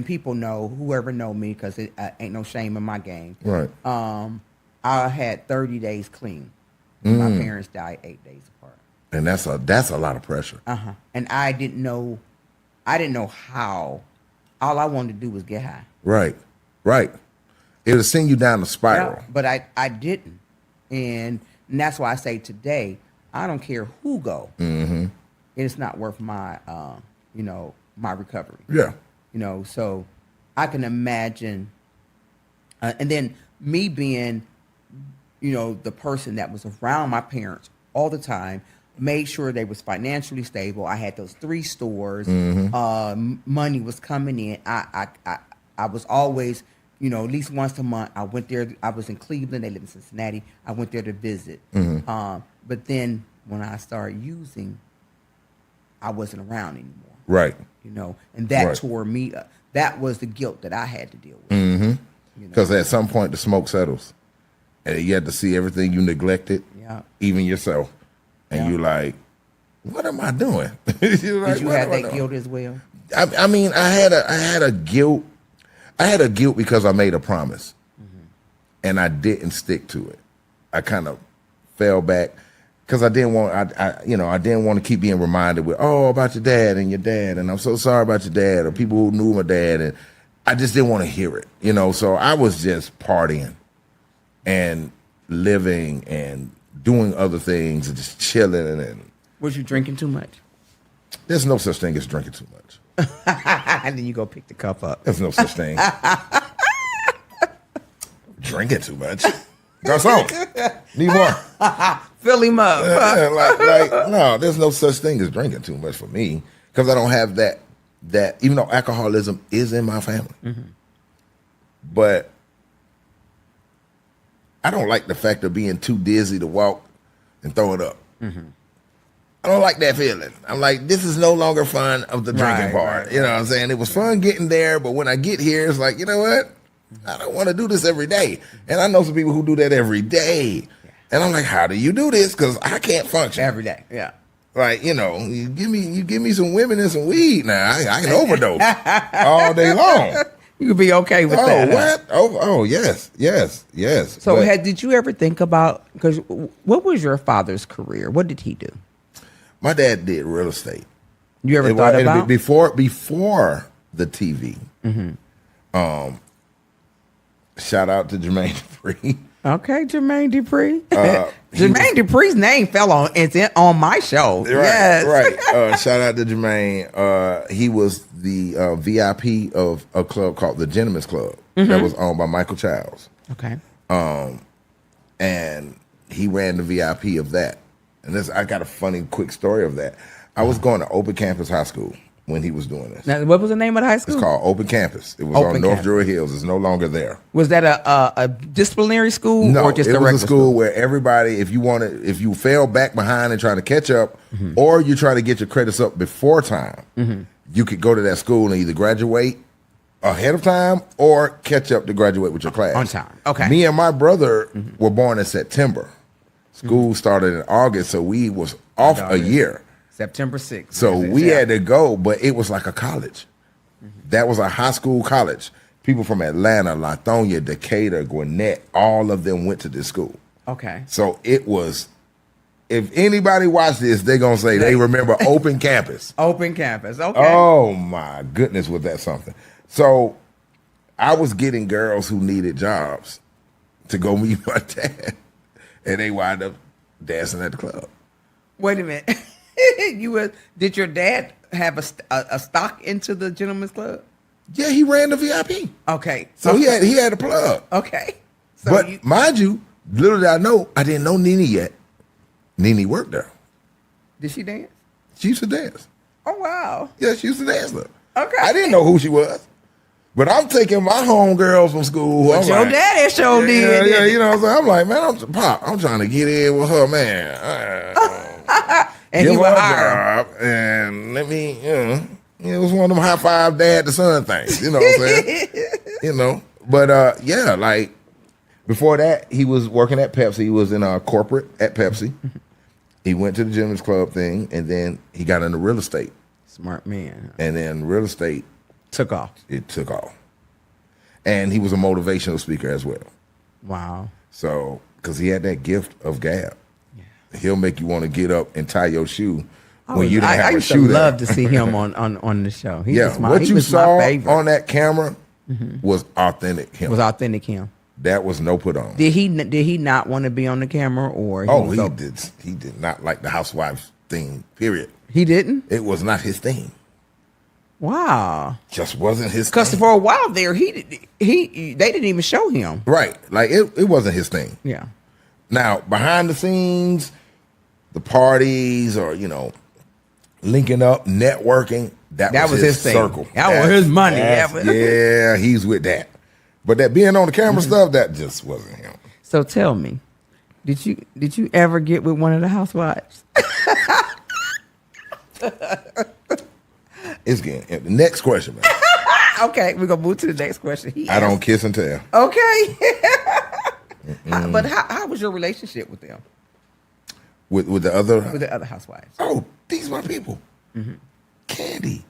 people know, whoever know me, because it ain't no shame in my game. Right. I had 30 days clean. My parents died 8 days apart. And that's a lot of pressure. And I didn't know how. All I wanted to do was get high. Right. It would send you down the spiral. Yeah, but I didn't. And that's why I say today, I don't care who go. Mm-hmm. It's not worth my, my recovery. Yeah. So I can imagine. And then me being, the person that was around my parents all the time, made sure they was financially stable. I had those 3 stores. Money was coming in. I was always, at least once a month. I went there. I was in Cleveland. They live in Cincinnati. I went there to visit. But then when I started using, I wasn't around anymore. Right. And that Right. tore me up. That was the guilt that I had to deal with. Because at some point the smoke settles, and you have to see everything you neglected, Yeah. even yourself, and Yeah. you're like, "What am I doing?" You're like, Did you "What have am I that doing?" guilt as well? I mean, I had a guilt. I had a guilt because I made a promise, and I didn't stick to it. I kind of fell back because I didn't want. I didn't want to keep being reminded with, about your dad, and I'm so sorry about your dad, or people who knew my dad, and I just didn't want to hear it. So I was just partying and living and doing other things and just chilling, and Was you drinking too much? there's no such thing as drinking too much. And then you go pick the cup up. There's no such thing. Drinking too much. Garçon, need more. Fill him up. No, there's no such thing as drinking too much for me because I don't have that. Even though alcoholism is in my family, but I don't like the fact of being too dizzy to walk and throw it up. I don't like that feeling. I'm like, this is no longer fun of the drinking part. Right. You know what I'm saying? It was fun getting there, but when I get here, it's like, you know what? I don't want to do this every day. And I know some people who do that every day. And I'm like, how do you do this? Because I can't function. Every day. Yeah. Like, you give me some women and some weed now. I can overdose all day long. You could be okay with that. What? Oh, yes. So But did you ever think about, because what was your father's career? What did he do? my dad did real estate. You ever thought about? Before the TV. Shout out to Jermaine Dupree. Okay, Jermaine Dupree. Jermaine Dupree's name fell on my show. Yes. Right. Shout out to Jermaine. He was the VIP of a club called the Gentlemen's Club that was owned by Michael Childs. Okay. And he ran the VIP of that. And I got a funny, quick story of that. I was going to Open Campus High School when he was doing this. Now, what was the name of the high school? It's called Open Campus. It was Open on North Campus. Druid Hills. It's no longer there. Was that a disciplinary school No, or just it a was regular a school where everybody, if you fell back behind and trying to catch up, or you try to get your credits up before time, you could go to that school and either graduate ahead of time or catch up to graduate with your class. On time. Okay. Me and my brother were born in September. School started in August, so we was off a year. September 6th. So we had to go, but it was like a college. That was a high school college. People from Atlanta, Lithonia, Decatur, Gwinnett, all of them went to this school. Okay. So it was, if anybody watched this, they're going to say they remember Open Campus. Open Campus. Okay. Oh my goodness, was that something. So I was getting girls who needed jobs to go meet my dad. And they wound up dancing at the club. Wait a minute. Did your dad have a stock into the gentleman's club? Yeah, he ran the VIP. Okay. So he had a plug. Okay. So But mind you, little did I know, I didn't know NENE yet. NENE worked there. did she dance? She used to dance. Oh wow. Yeah, she used to dance there. Okay. I didn't know who she was. But I'm taking my homegirls from school. But your daddy sure did. Yeah, you know what I'm saying? I'm like, man, I'm trying to get in with her, man. And give he her was a hired. job, and let me, it was one of them high five dad to son things, you know what I'm saying? But yeah, like before that, he was working at Pepsi. He was in corporate at Pepsi. He went to the gentleman's club thing, and then he got into real estate. Smart man. And then real estate, Took off. it took off. And he was a motivational speaker as well. Wow. So, because he had that gift of gab. He'll make you want to get up and tie your shoe when you don't have I a used shoe to there. love to see him on the show. What you saw on that camera was authentic him. was authentic him. That was no put on. Did he not want to be on the camera or He did not like the housewives thing, period. He didn't? It was not his thing. Wow. Just wasn't his Because thing. for a while there, they didn't even show him. Right. Like it wasn't his thing. Yeah. Now, behind the scenes, the parties or, linking up, networking, that was his thing. circle. That was his money. Yeah, he's with that. But that being on the camera stuff, that just wasn't him. So tell me, did you ever get with one of the housewives? It's getting the next question, man. Okay, we're gonna move to the next question. I don't kiss and tell. Okay. But how was your relationship with them? With the other housewives? Oh, these my people. Candy.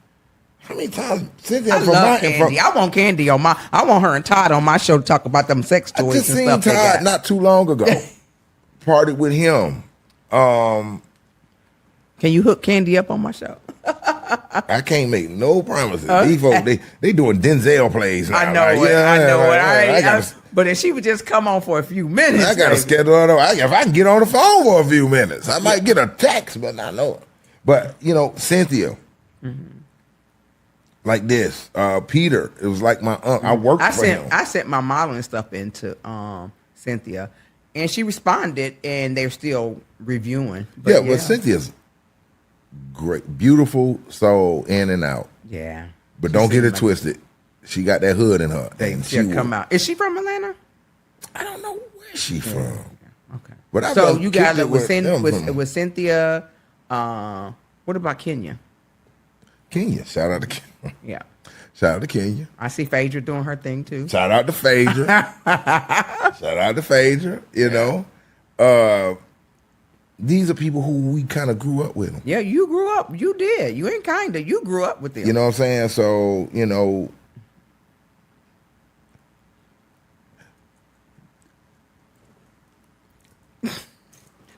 How many times Cynthia I love Candy. I want Candy on I want her and Todd on my show to talk about them sex I toys just and seen stuff. Todd not too long ago. Partied with him. Can you hook Candy up on my show? I can't make no promises. These folks, they doing Denzel plays now. I know Like, it. I know it. I but if she would just come on for a few minutes, got to baby. schedule it. If I can get on the phone for a few minutes, I might get a text, but not know it. But Cynthia, like this, Peter. It was like my aunt. I worked for him. I sent my modeling stuff into Cynthia, and she responded, and they're still reviewing. But Cynthia's great, beautiful soul in and out. Yeah, but don't get it twisted. She got that hood in her. She'll come out. Is she from Atlanta? I don't know where she from. Okay. But so you got it with Cynthia. What about Kenya? Kenya. Shout out to Kenya. Yeah. Shout out to Kenya. I see Phaedra doing her thing too. Shout out to Phaedra. Shout out to Phaedra. These are people who we kind of grew up with. Yeah, you grew up. You did. You ain't kinda. You grew up with them. You know what I'm saying? So,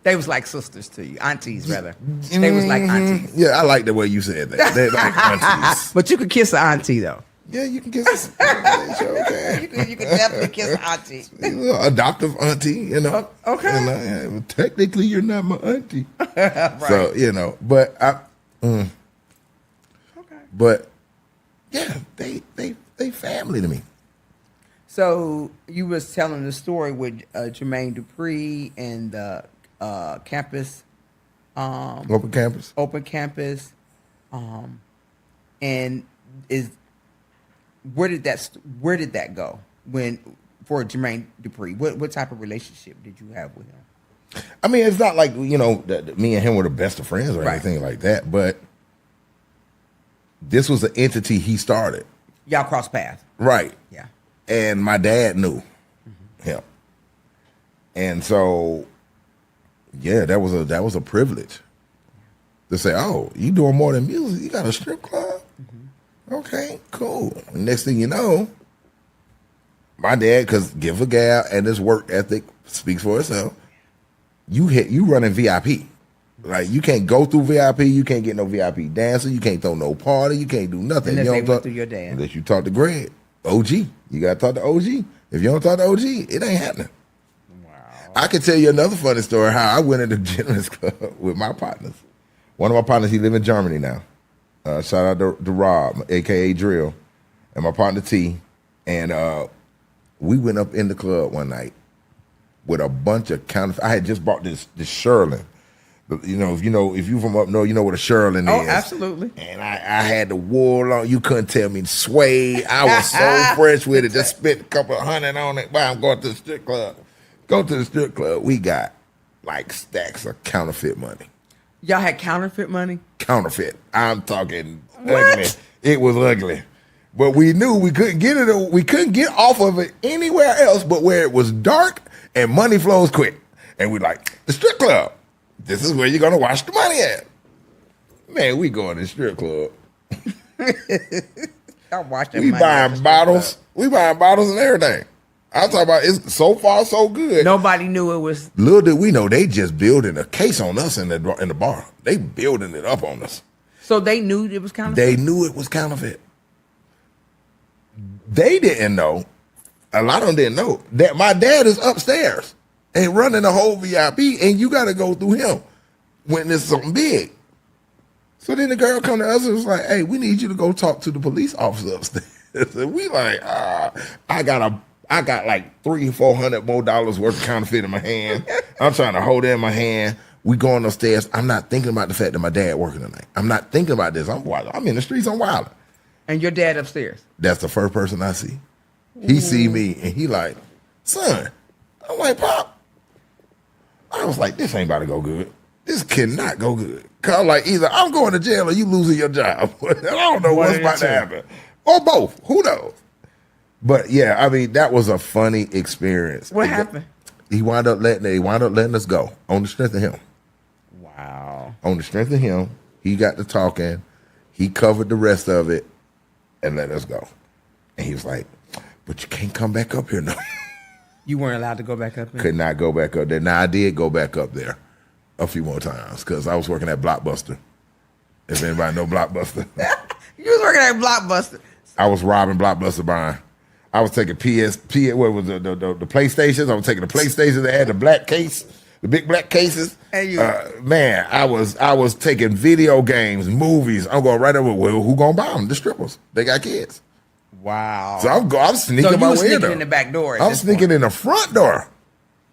they was like sisters to you, aunties rather. They was like aunties. Yeah, I like the way you said that. They're like aunties. But you could kiss an auntie though. Yeah, you can kiss. Okay. You could definitely kiss an auntie. Adoptive auntie, Okay. Technically, you're not my auntie. Right. So, but Okay. But yeah, they family to me. So you was telling the story with Jermaine Dupree and the campus, Open campus. open campus, and is where did that go when for Jermaine Dupree? What type of relationship did you have with him? I mean, it's not like that me and him were the best of friends or Right. anything like that, but this was an entity he started. Y'all crossed paths. Right. Yeah. And my dad knew him. And so yeah, that was a privilege to say, "Oh, you doing more than music? You got a strip club? Okay, cool." And next thing you know, my dad, because give a gal and his work ethic speaks for itself. You running VIP. Like you can't go through VIP, you can't get no VIP dancer, you can't throw no party, you can't do nothing. Unless you they don't went through your dad. Unless you talk to Greg, OG. You gotta talk to OG. If you don't talk to OG, it ain't happening. Wow. I can tell you another funny story how I went into Gentleman's Club with my partners. One of my partners, he live in Germany now. Shout out to Rob, aka Drill, and my partner T. And we went up in the club one night with a bunch of counterfeit. I had just bought this Sherlin. If you from up north, you know what a Sherlin Oh, is. absolutely. And I had the wool on. You couldn't tell me suede. I was so fresh with it. Just spent a couple of $100 on it. Wow, I'm going to the strip club. Go to the strip club. We got like stacks of counterfeit money. Y'all had counterfeit money? Counterfeit. I'm talking What? ugly. It was ugly. But we knew we couldn't get it. We couldn't get off of it anywhere else but where it was dark and money flows quick. And we like, the strip club. This is where you're going to wash the money at. Man, we going to the strip club. Y'all watching We money at the buying strip bottles. club. We buying bottles and everything. I'm talking about it's so far so good. Nobody knew it was. Little did we know they just building a case on us in the bar. They building it up on us. So they knew it was counterfeit? They knew it was counterfeit. They didn't know. A lot of them didn't know that my dad is upstairs and running the whole VIP, and you got to go through him when it's something big. So then the girl come to us and was like, "Hey, we need you to go talk to the police officer upstairs." And we like, I got like $300-400 more worth of counterfeit in my hand. I'm trying to hold it in my hand. We going upstairs. I'm not thinking about the fact that my dad working tonight. I'm not thinking about this. I'm in the streets. I'm wild. And your dad upstairs? That's the first person I see. He see me and he like, "Son." I'm like, "Pop." I was like, this ain't about to go good. This cannot go good. Cause like either I'm going to jail or you losing your job. I don't know what's about to happen. Or both. Who knows? But yeah, I mean, that was a funny experience. What happened? They wound up letting us go on the strength of him. Wow. On the strength of him, he got to talking. He covered the rest of it and let us go. And he was like, "But you can't come back up here no." You weren't allowed to go back up there? Could not go back up there. Now I did go back up there a few more times because I was working at Blockbuster. If anybody know Blockbuster, You was working at Blockbuster. I was robbing Blockbuster buying. I was taking what was the PlayStations? I was taking the PlayStations that had the black case, the big black cases. And you, Man, I was taking video games, movies. I'm going right over. Well, who gonna buy them? The strippers. They got kids. wow. So I'm sneaking So you my was way in sneaking there. in the back door at I'm this sneaking point. in the front door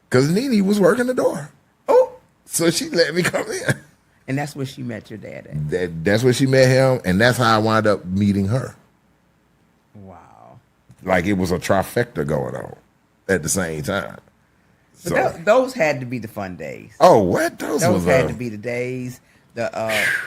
because NENE was working the door. Oh. So she let me come in. And that's where she met your dad at. That's where she met him, and that's how I wound up meeting her. Wow. Like it was a trifecta going on at the same time. But So, those had to be the fun days. oh, what those Those was had to be the days, the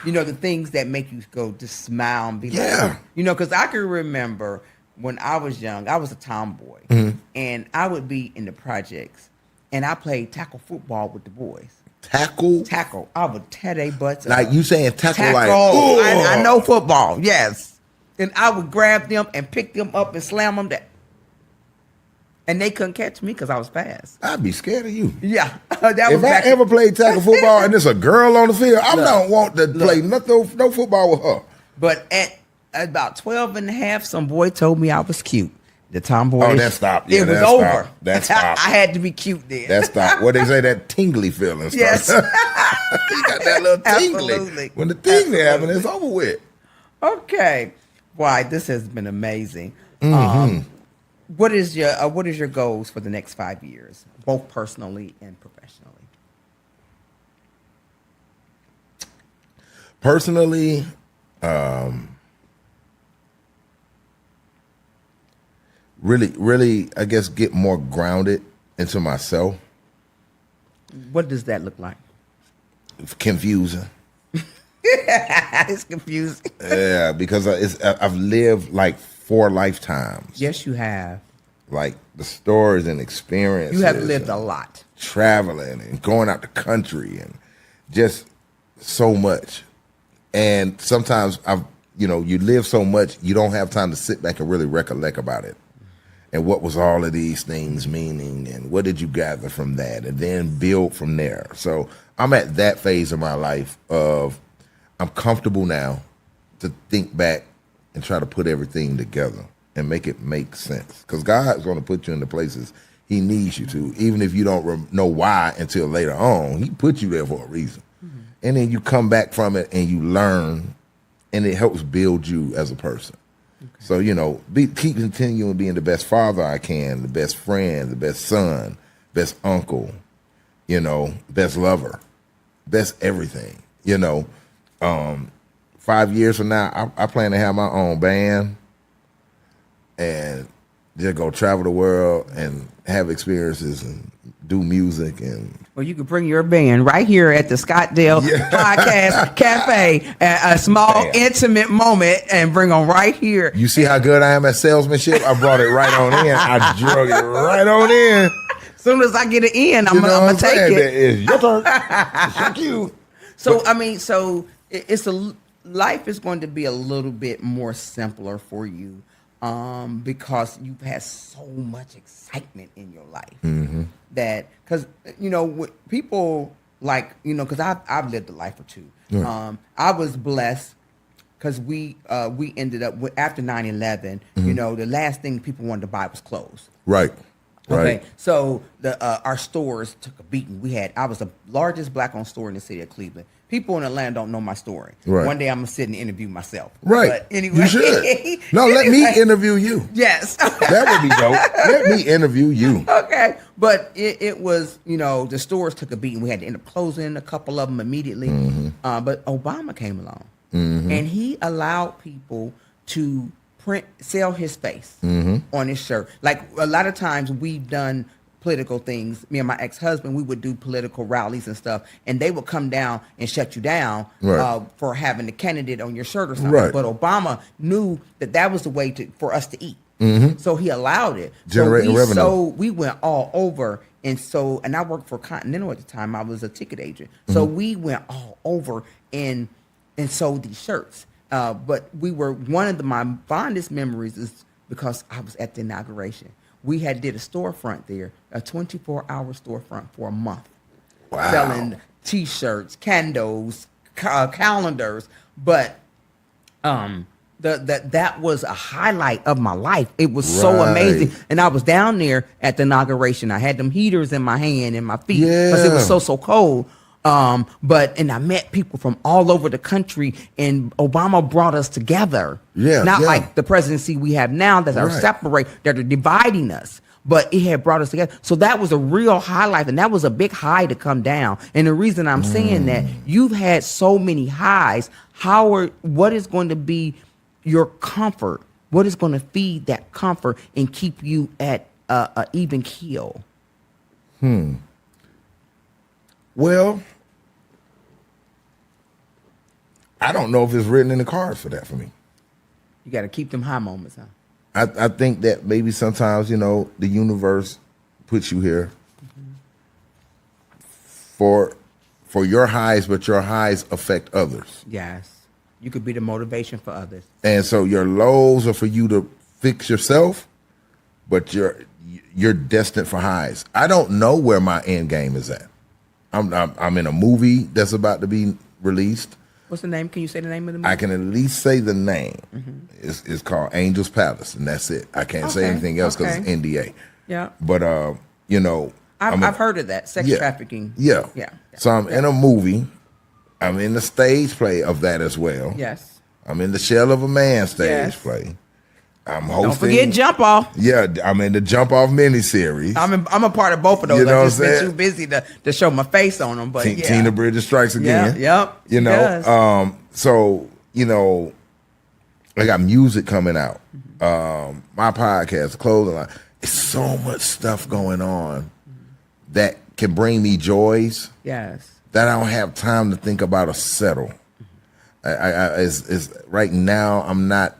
the things that make you go to smile and be Yeah. like, because I can remember when I was young, I was a tomboy, Mm-hmm. and I would be in the projects, and I played tackle football with the boys. tackle. Tackle, I would tear their butts up. Like you saying tackle, Tackle, like I know football, yes, and I would grab them and pick them up and slam them down, and they couldn't catch me because I was fast. I'd be scared of you. Yeah, that If was I back ever played tackle football and there's a girl on the field, I Look, don't want to play no football with her. But at about 12 and a half, some boy told me I was cute. The tomboy. Oh, that stopped. Yeah, it was that over. stopped. That stopped. I had to be cute then. That stop. What they say, that tingly feeling starts. Yes. You got that little tingly. Absolutely. When the tingly happens, it's over with. Okay. Why, this has been amazing. Mm-hmm. what is your goals for the next 5 years, both personally and professionally? Personally, really, I guess get more grounded into myself. What does that look like? Confusing. It's confusing. Yeah, because I've lived like 4 lifetimes. Yes, you have. Like the stories and experiences. You have lived a lot. Traveling and going out the country and just so much. And sometimes you live so much, you don't have time to sit back and really recollect about it. And what was all of these things meaning, and what did you gather from that, and then build from there. So I'm at that phase of my life of I'm comfortable now to think back and try to put everything together and make it make sense. Because God's going to put you in the places he needs you to, even if you don't know why until later on. He put you there for a reason. Mm-hmm. And then you come back from it and you learn, and it helps build you as a person. Okay. So, keep continuing being the best father I can, the best friend, the best son, best uncle, best lover, best everything, 5 years from now, I plan to have my own band and just go travel the world and have experiences and do music. And well, you could bring your band right here at the Scottsdale Podcast Cafe, a small intimate moment, and bring them right here. You see how good I am at salesmanship? I brought it right on in. I drug it right on in. As soon as I get it in, I'm gonna take it. It's your turn. Thank you. So life is going to be a little bit more simpler for you. Because you've had so much excitement in your life. Mm-hmm. That because people because I've lived a life or two. Right. I was blessed because we ended up after 9/11. Mm-hmm. The last thing people wanted to buy was clothes. Right. Okay, right. So our stores took a beating. I was the largest black-owned store in the city of Cleveland. People in Atlanta don't know my story. Right. One day I'm gonna sit and interview myself. Right. But anyway, you should. No, let me interview you. Yes. That would be dope. Let me interview you. Okay. But it was, the stores took a beating. We had to end up closing a couple of them immediately. Mm-hmm. But Obama came along, mm-hmm. and he allowed people to sell his face mm-hmm. on his shirt. Like a lot of times we've done political things. Me and my ex-husband, we would do political rallies and stuff, and they would come down and shut you down right. For having the candidate on your shirt or something. Right. But Obama knew that was the way for us to eat. Mm-hmm. So he allowed it. Generating revenue. So we went all over. And I worked for Continental at the time. I was a ticket agent. Mm-hmm. So we went all over and sold these shirts. But one of my fondest memories is because I was at the inauguration. We did a storefront there, a 24-hour storefront for a month. Wow. Selling T-shirts, candles, calendars. But that was a highlight of my life. It was so amazing. And I was down there at the inauguration. I had them heaters in my hand and my feet because it was so cold. And I met people from all over the country, and Obama brought us together. Not like the presidency we have now that are that are dividing us. But it had brought us together. So that was a real highlight, and that was a big high to come down. And the reason I'm saying that, you've had so many highs. What is going to be your comfort? What is going to feed that comfort and keep you at an even keel? Well, I don't know if it's written in the cards for that for me. You got to keep them high moments, huh? I think that maybe sometimes, the universe puts you here for your highs, but your highs affect others. Yes. You could be the motivation for others. And so your lows are for you to fix yourself, but you're destined for highs. I don't know where my end game is at. I'm in a movie that's about to be released. What's the name? Can you say the name of the movie? I can at least say the name. Mm-hmm. It's called Angel's Palace, and that's it. I can't say anything else because it's NDA. Yeah. But I've heard of that sex trafficking. Yeah. So I'm in a movie. I'm in the stage play of that as well. Yes. I'm in the Shell of a Man stage play. I'm hosting. Don't forget Jump Off. Yeah, I'm in the Jump Off miniseries. I'm a part of both of those. You know I just what I'm been saying? too busy to show my face on them. But yeah. Tina Bridges Strikes Again. Yep. You know, so, you know, I got music coming out. My podcast, clothing line. It's so much stuff going on that can bring me joys. Yes. That I don't have time to think about or settle. Right now, I'm not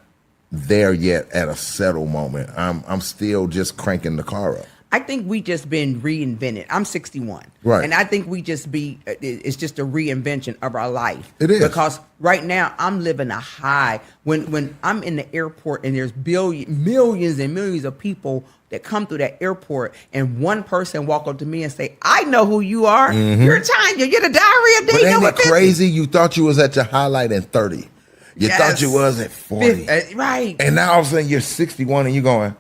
there yet at a settle moment. I'm still just cranking the car up. I think we just been reinvented. I'm 61. Right. And I think it's just a reinvention of our life. It is. Because right now I'm living a high. When I'm in the airport and there's millions and millions of people that come through that airport and one person walk up to me and say, I know who you are. You're Tanya. You're the Diary of But Dating ain't Over it 50. crazy? You thought you was at your highlight in 30. You thought you was at 40. Right. And now all of a sudden you're 61 and you're going,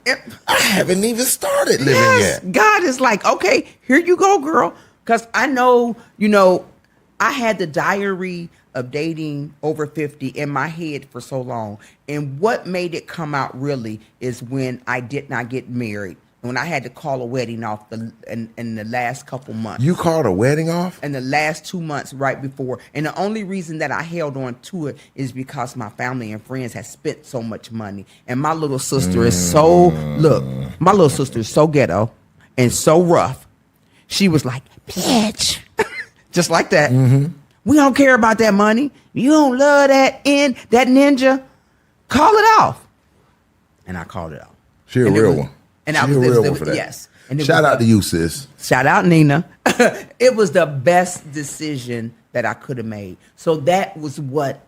I haven't even started living yet. God is like, okay, here you go, girl. Because I know, I had the Diary of Dating Over 50 in my head for so long. And what made it come out really is when I did not get married. When I had to call a wedding off in the last couple months. You called a wedding off? In the last 2 months right before. And the only reason that I held on to it is because my family and friends had spent so much money. And my little sister is my little sister is so ghetto and so rough. She was like, bitch. Just like that. We don't care about that money. You don't love that ninja. Call it off. And I called it off. She a real one. And she a real one for that. Yes. And shout out to you, sis. Shout out, Nina. It was the best decision that I could have made. So that was what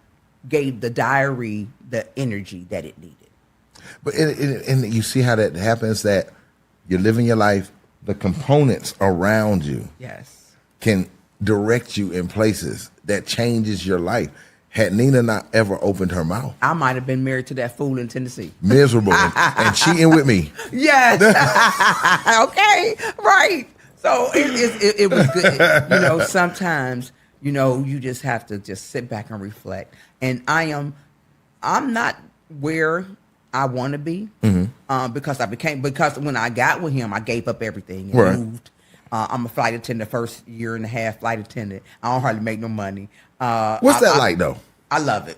gave the diary the energy that it needed. But and you see how that happens, that you're living your life, the components around you can direct you in places that changes your life. Had Nina not ever opened her mouth, I might have been married to that fool in Tennessee. Miserable and cheating with me. Yes. Okay. Right. So it was good. Sometimes, you just have to just sit back and reflect. And I'm not where I want to be because when I got with him, I gave up everything and moved. I'm a flight attendant, first year and a half flight attendant. I don't hardly make no money. What's that like though? I love it.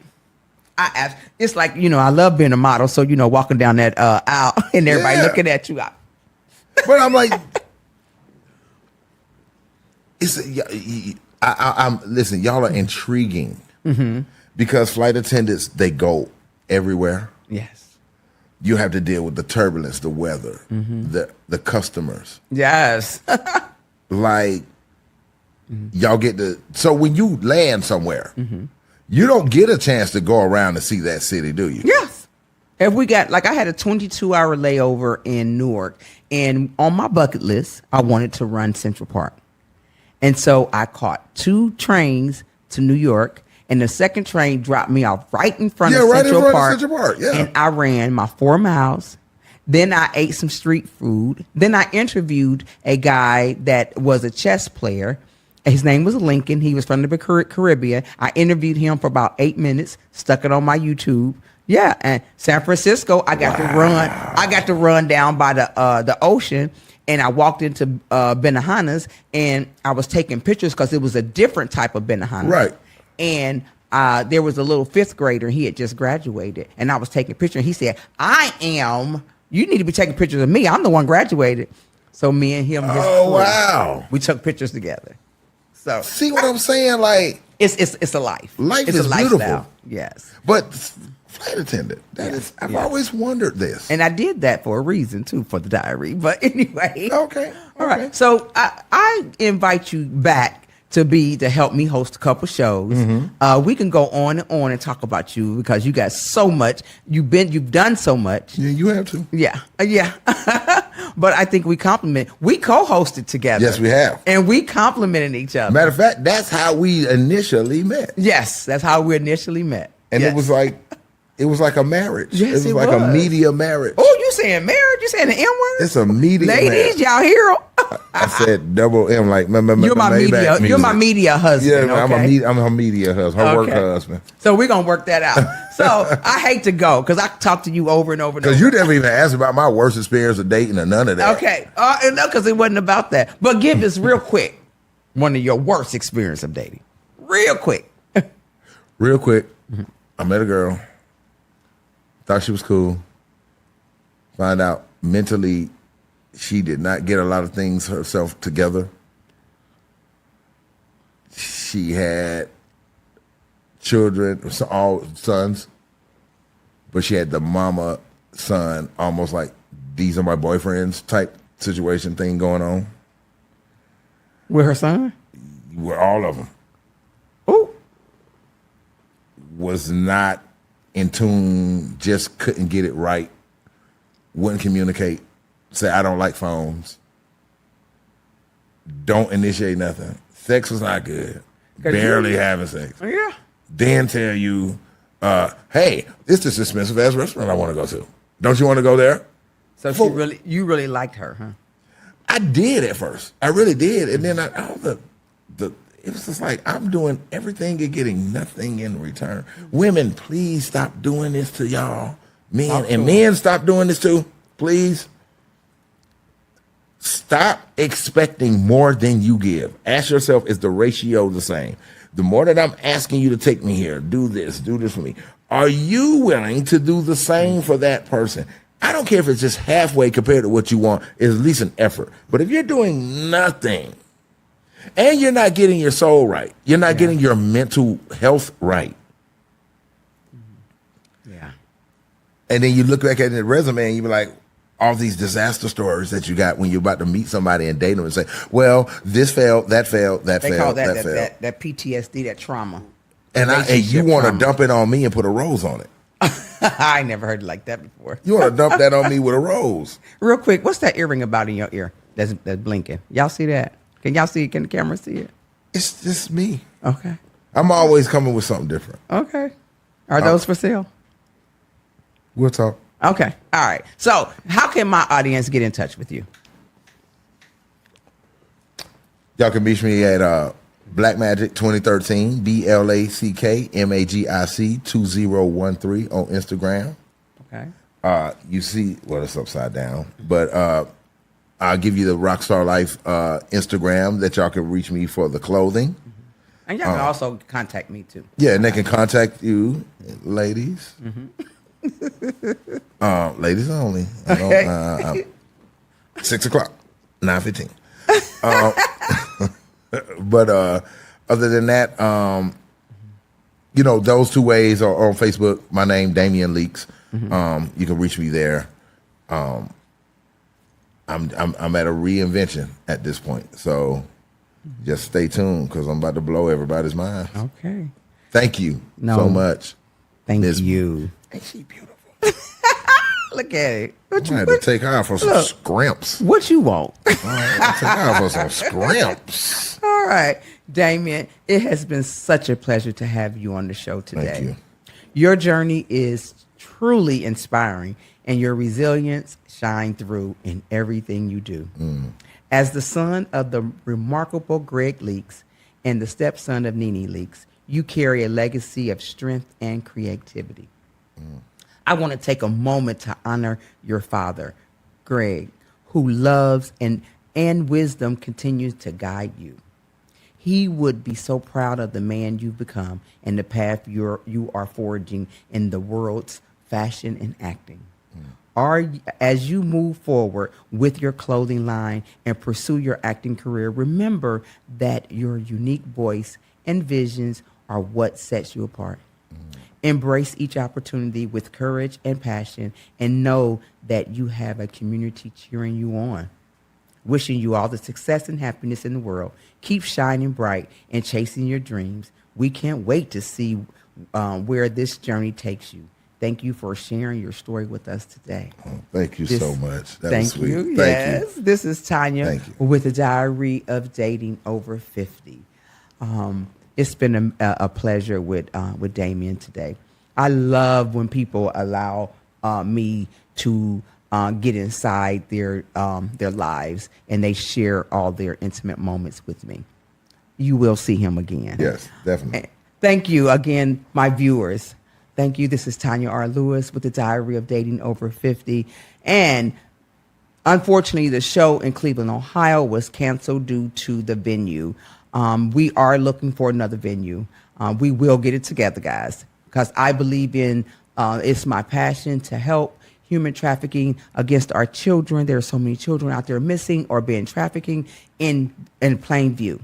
It's like, I love being a model. So, walking down that aisle and everybody looking at you. But I'm like, listen, y'all are intriguing because flight attendants, they go everywhere. Yes. You have to deal with the turbulence, the weather, the customers. Yes. Y'all get so when you land somewhere, you don't get a chance to go around and see that city, do you? Yes. If we got, I had a 22-hour layover in Newark, and on my bucket list, I wanted to run Central Park. And so I caught 2 trains to New York, and the second train dropped me off right in front of Central Park. Yeah. And I ran my 4 miles. Then I ate some street food. Then I interviewed a guy that was a chess player. His name was Lincoln. He was from the Caribbean. I interviewed him for about 8 minutes, stuck it on my YouTube. Yeah, and San Francisco, I got to run. I got to run down by the ocean, and I walked into Benahanas, and I was taking pictures because it was a different type of Benahanas. Right. And there was a little 5th grader. He had just graduated, and I was taking pictures. And he said, you need to be taking pictures of me. I'm the one graduated. So me and him. Wow. We took pictures together. So see what I'm saying? Like it's a life. Life it's is a lifestyle. beautiful. Yes. But flight attendant, I've always wondered this. And I did that for a reason too, for the diary. But anyway. Okay. All right. So I invite you back to help me host a couple shows. We can go on and talk about you because you got so much. You've done so much. Yeah, you have to. Yeah. But I think we complement. We co-hosted together. Yes, we have. And we complimented each other. Matter of fact, that's how we initially met. Yes, that's how we initially met. And it was like a marriage. Yes, it was like a media marriage. Oh, you said saying marriage? You saying the M word? It's a media. Ladies, y'all hear him? I said double M, like You're my media. You're my media husband. Yeah, Okay? I'm her media husband, her work husband. So we're gonna work that out. So I hate to go because I talk to you over and over and over. Because you never even asked about my worst experience of dating or none of that. Okay, no, because it wasn't about that. But give us real quick one of your worst experience of dating. Real quick. Real quick, I met a girl. Thought she was cool. Find out mentally she did not get a lot of things herself together. She had children, all sons, but she had the mama son, almost like these are my boyfriends type situation thing going on. With her son? With all of them. Ooh. Was not in tune, just couldn't get it right, wouldn't communicate, say, I don't like phones, don't initiate nothing. Sex was not good. Barely having sex. Yeah. Then tell you, hey, it's this expensive ass restaurant I want to go to. Don't you want to go there? So you really liked her, huh? I did at first. I really did. And then it was just like, I'm doing everything and getting nothing in return. Women, please stop doing this to y'all. Men, stop doing this too. Please. Stop expecting more than you give. Ask yourself, is the ratio the same? The more that I'm asking you to take me here, do this for me. Are you willing to do the same for that person? I don't care if it's just halfway compared to what you want. It's at least an effort. But if you're doing nothing and you're not getting your soul right, you're not getting your mental health right. Yeah. And then you look back at the resume and you be like, all these disaster stories that you got when you're about to meet somebody and date them and say, well, this failed, that failed, that they failed, call that failed. That PTSD, that trauma. And you want to dump it on me and put a rose on it. I never heard it like that before. You want to dump that on me with a rose. Real quick, what's that earring about in your ear that's blinking? Y'all see that? Can y'all see it? Can the camera see it? It's just me. Okay. I'm always coming with something different. Okay. Are those for sale? We'll talk. Okay. All right. So how can my audience get in touch with you? Y'all can reach me at Black Magic 2013, BLACKMAGIC 2013 on Instagram. Okay. You see, well, it's upside down, but I'll give you the Rockstar Life Instagram that y'all can reach me for the clothing. And y'all can also contact me too. Yeah, and they can contact you, ladies. Ladies only. Okay. 6 o'clock, 9:15. But other than that, those two ways are on Facebook. My name, Damian Leaks. You can reach me there. I'm at a reinvention at this point, so just stay tuned because I'm about to blow everybody's mind. Okay. Thank you so much. Thank you. Ain't she beautiful? Look at it. I had to take her out for some scrimps. What you want? I had to take her out for some scrimps. All right. Damian, it has been such a pleasure to have you on the show today. Thank you. Your journey is truly inspiring, and your resilience shines through in everything you do. As the son of the remarkable Greg Leaks and the stepson of NENE Leaks, you carry a legacy of strength and creativity. I want to take a moment to honor your father, Greg, who loves and wisdom continues to guide you. He would be so proud of the man you've become and the path you are forging in the world's fashion and acting. As you move forward with your clothing line and pursue your acting career, remember that your unique voice and visions are what sets you apart. Embrace each opportunity with courage and passion, and know that you have a community cheering you on. Wishing you all the success and happiness in the world. Keep shining bright and chasing your dreams. We can't wait to see where this journey takes you. Thank you for sharing your story with us today. Thank you so much. That thank was sweet. you. Thank you. This is Tanya Thank you. with the Diary of Dating Over 50. It's been a pleasure with Damian today. I love when people allow me to get inside their lives, and they share all their intimate moments with me. You will see him again. Yes, definitely. Thank you again, my viewers. Thank you. This is Tanya R. Lewis with the Diary of Dating Over 50. And unfortunately, the show in Cleveland, Ohio was canceled due to the venue. We are looking for another venue. We will get it together, guys, because I believe in, it's my passion to help human trafficking against our children. There are so many children out there missing or being trafficking in plain view.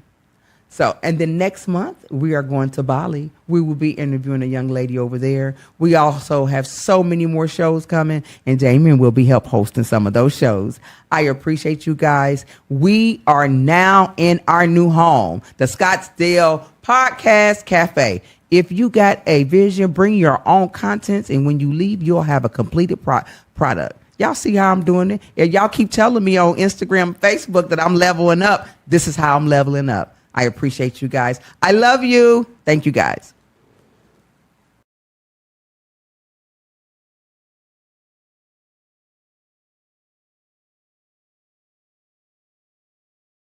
So, and then next month, we are going to Bali. We will be interviewing a young lady over there. We also have so many more shows coming, and Damian will be help hosting some of those shows. I appreciate you guys. We are now in our new home, the Scottsdale Podcast Cafe. If you got a vision, bring your own contents, and when you leave, you'll have a completed product. Y'all see how I'm doing it? And y'all keep telling me on Instagram, Facebook that I'm leveling up. This is how I'm leveling up. I appreciate you guys. I love you. Thank you, guys.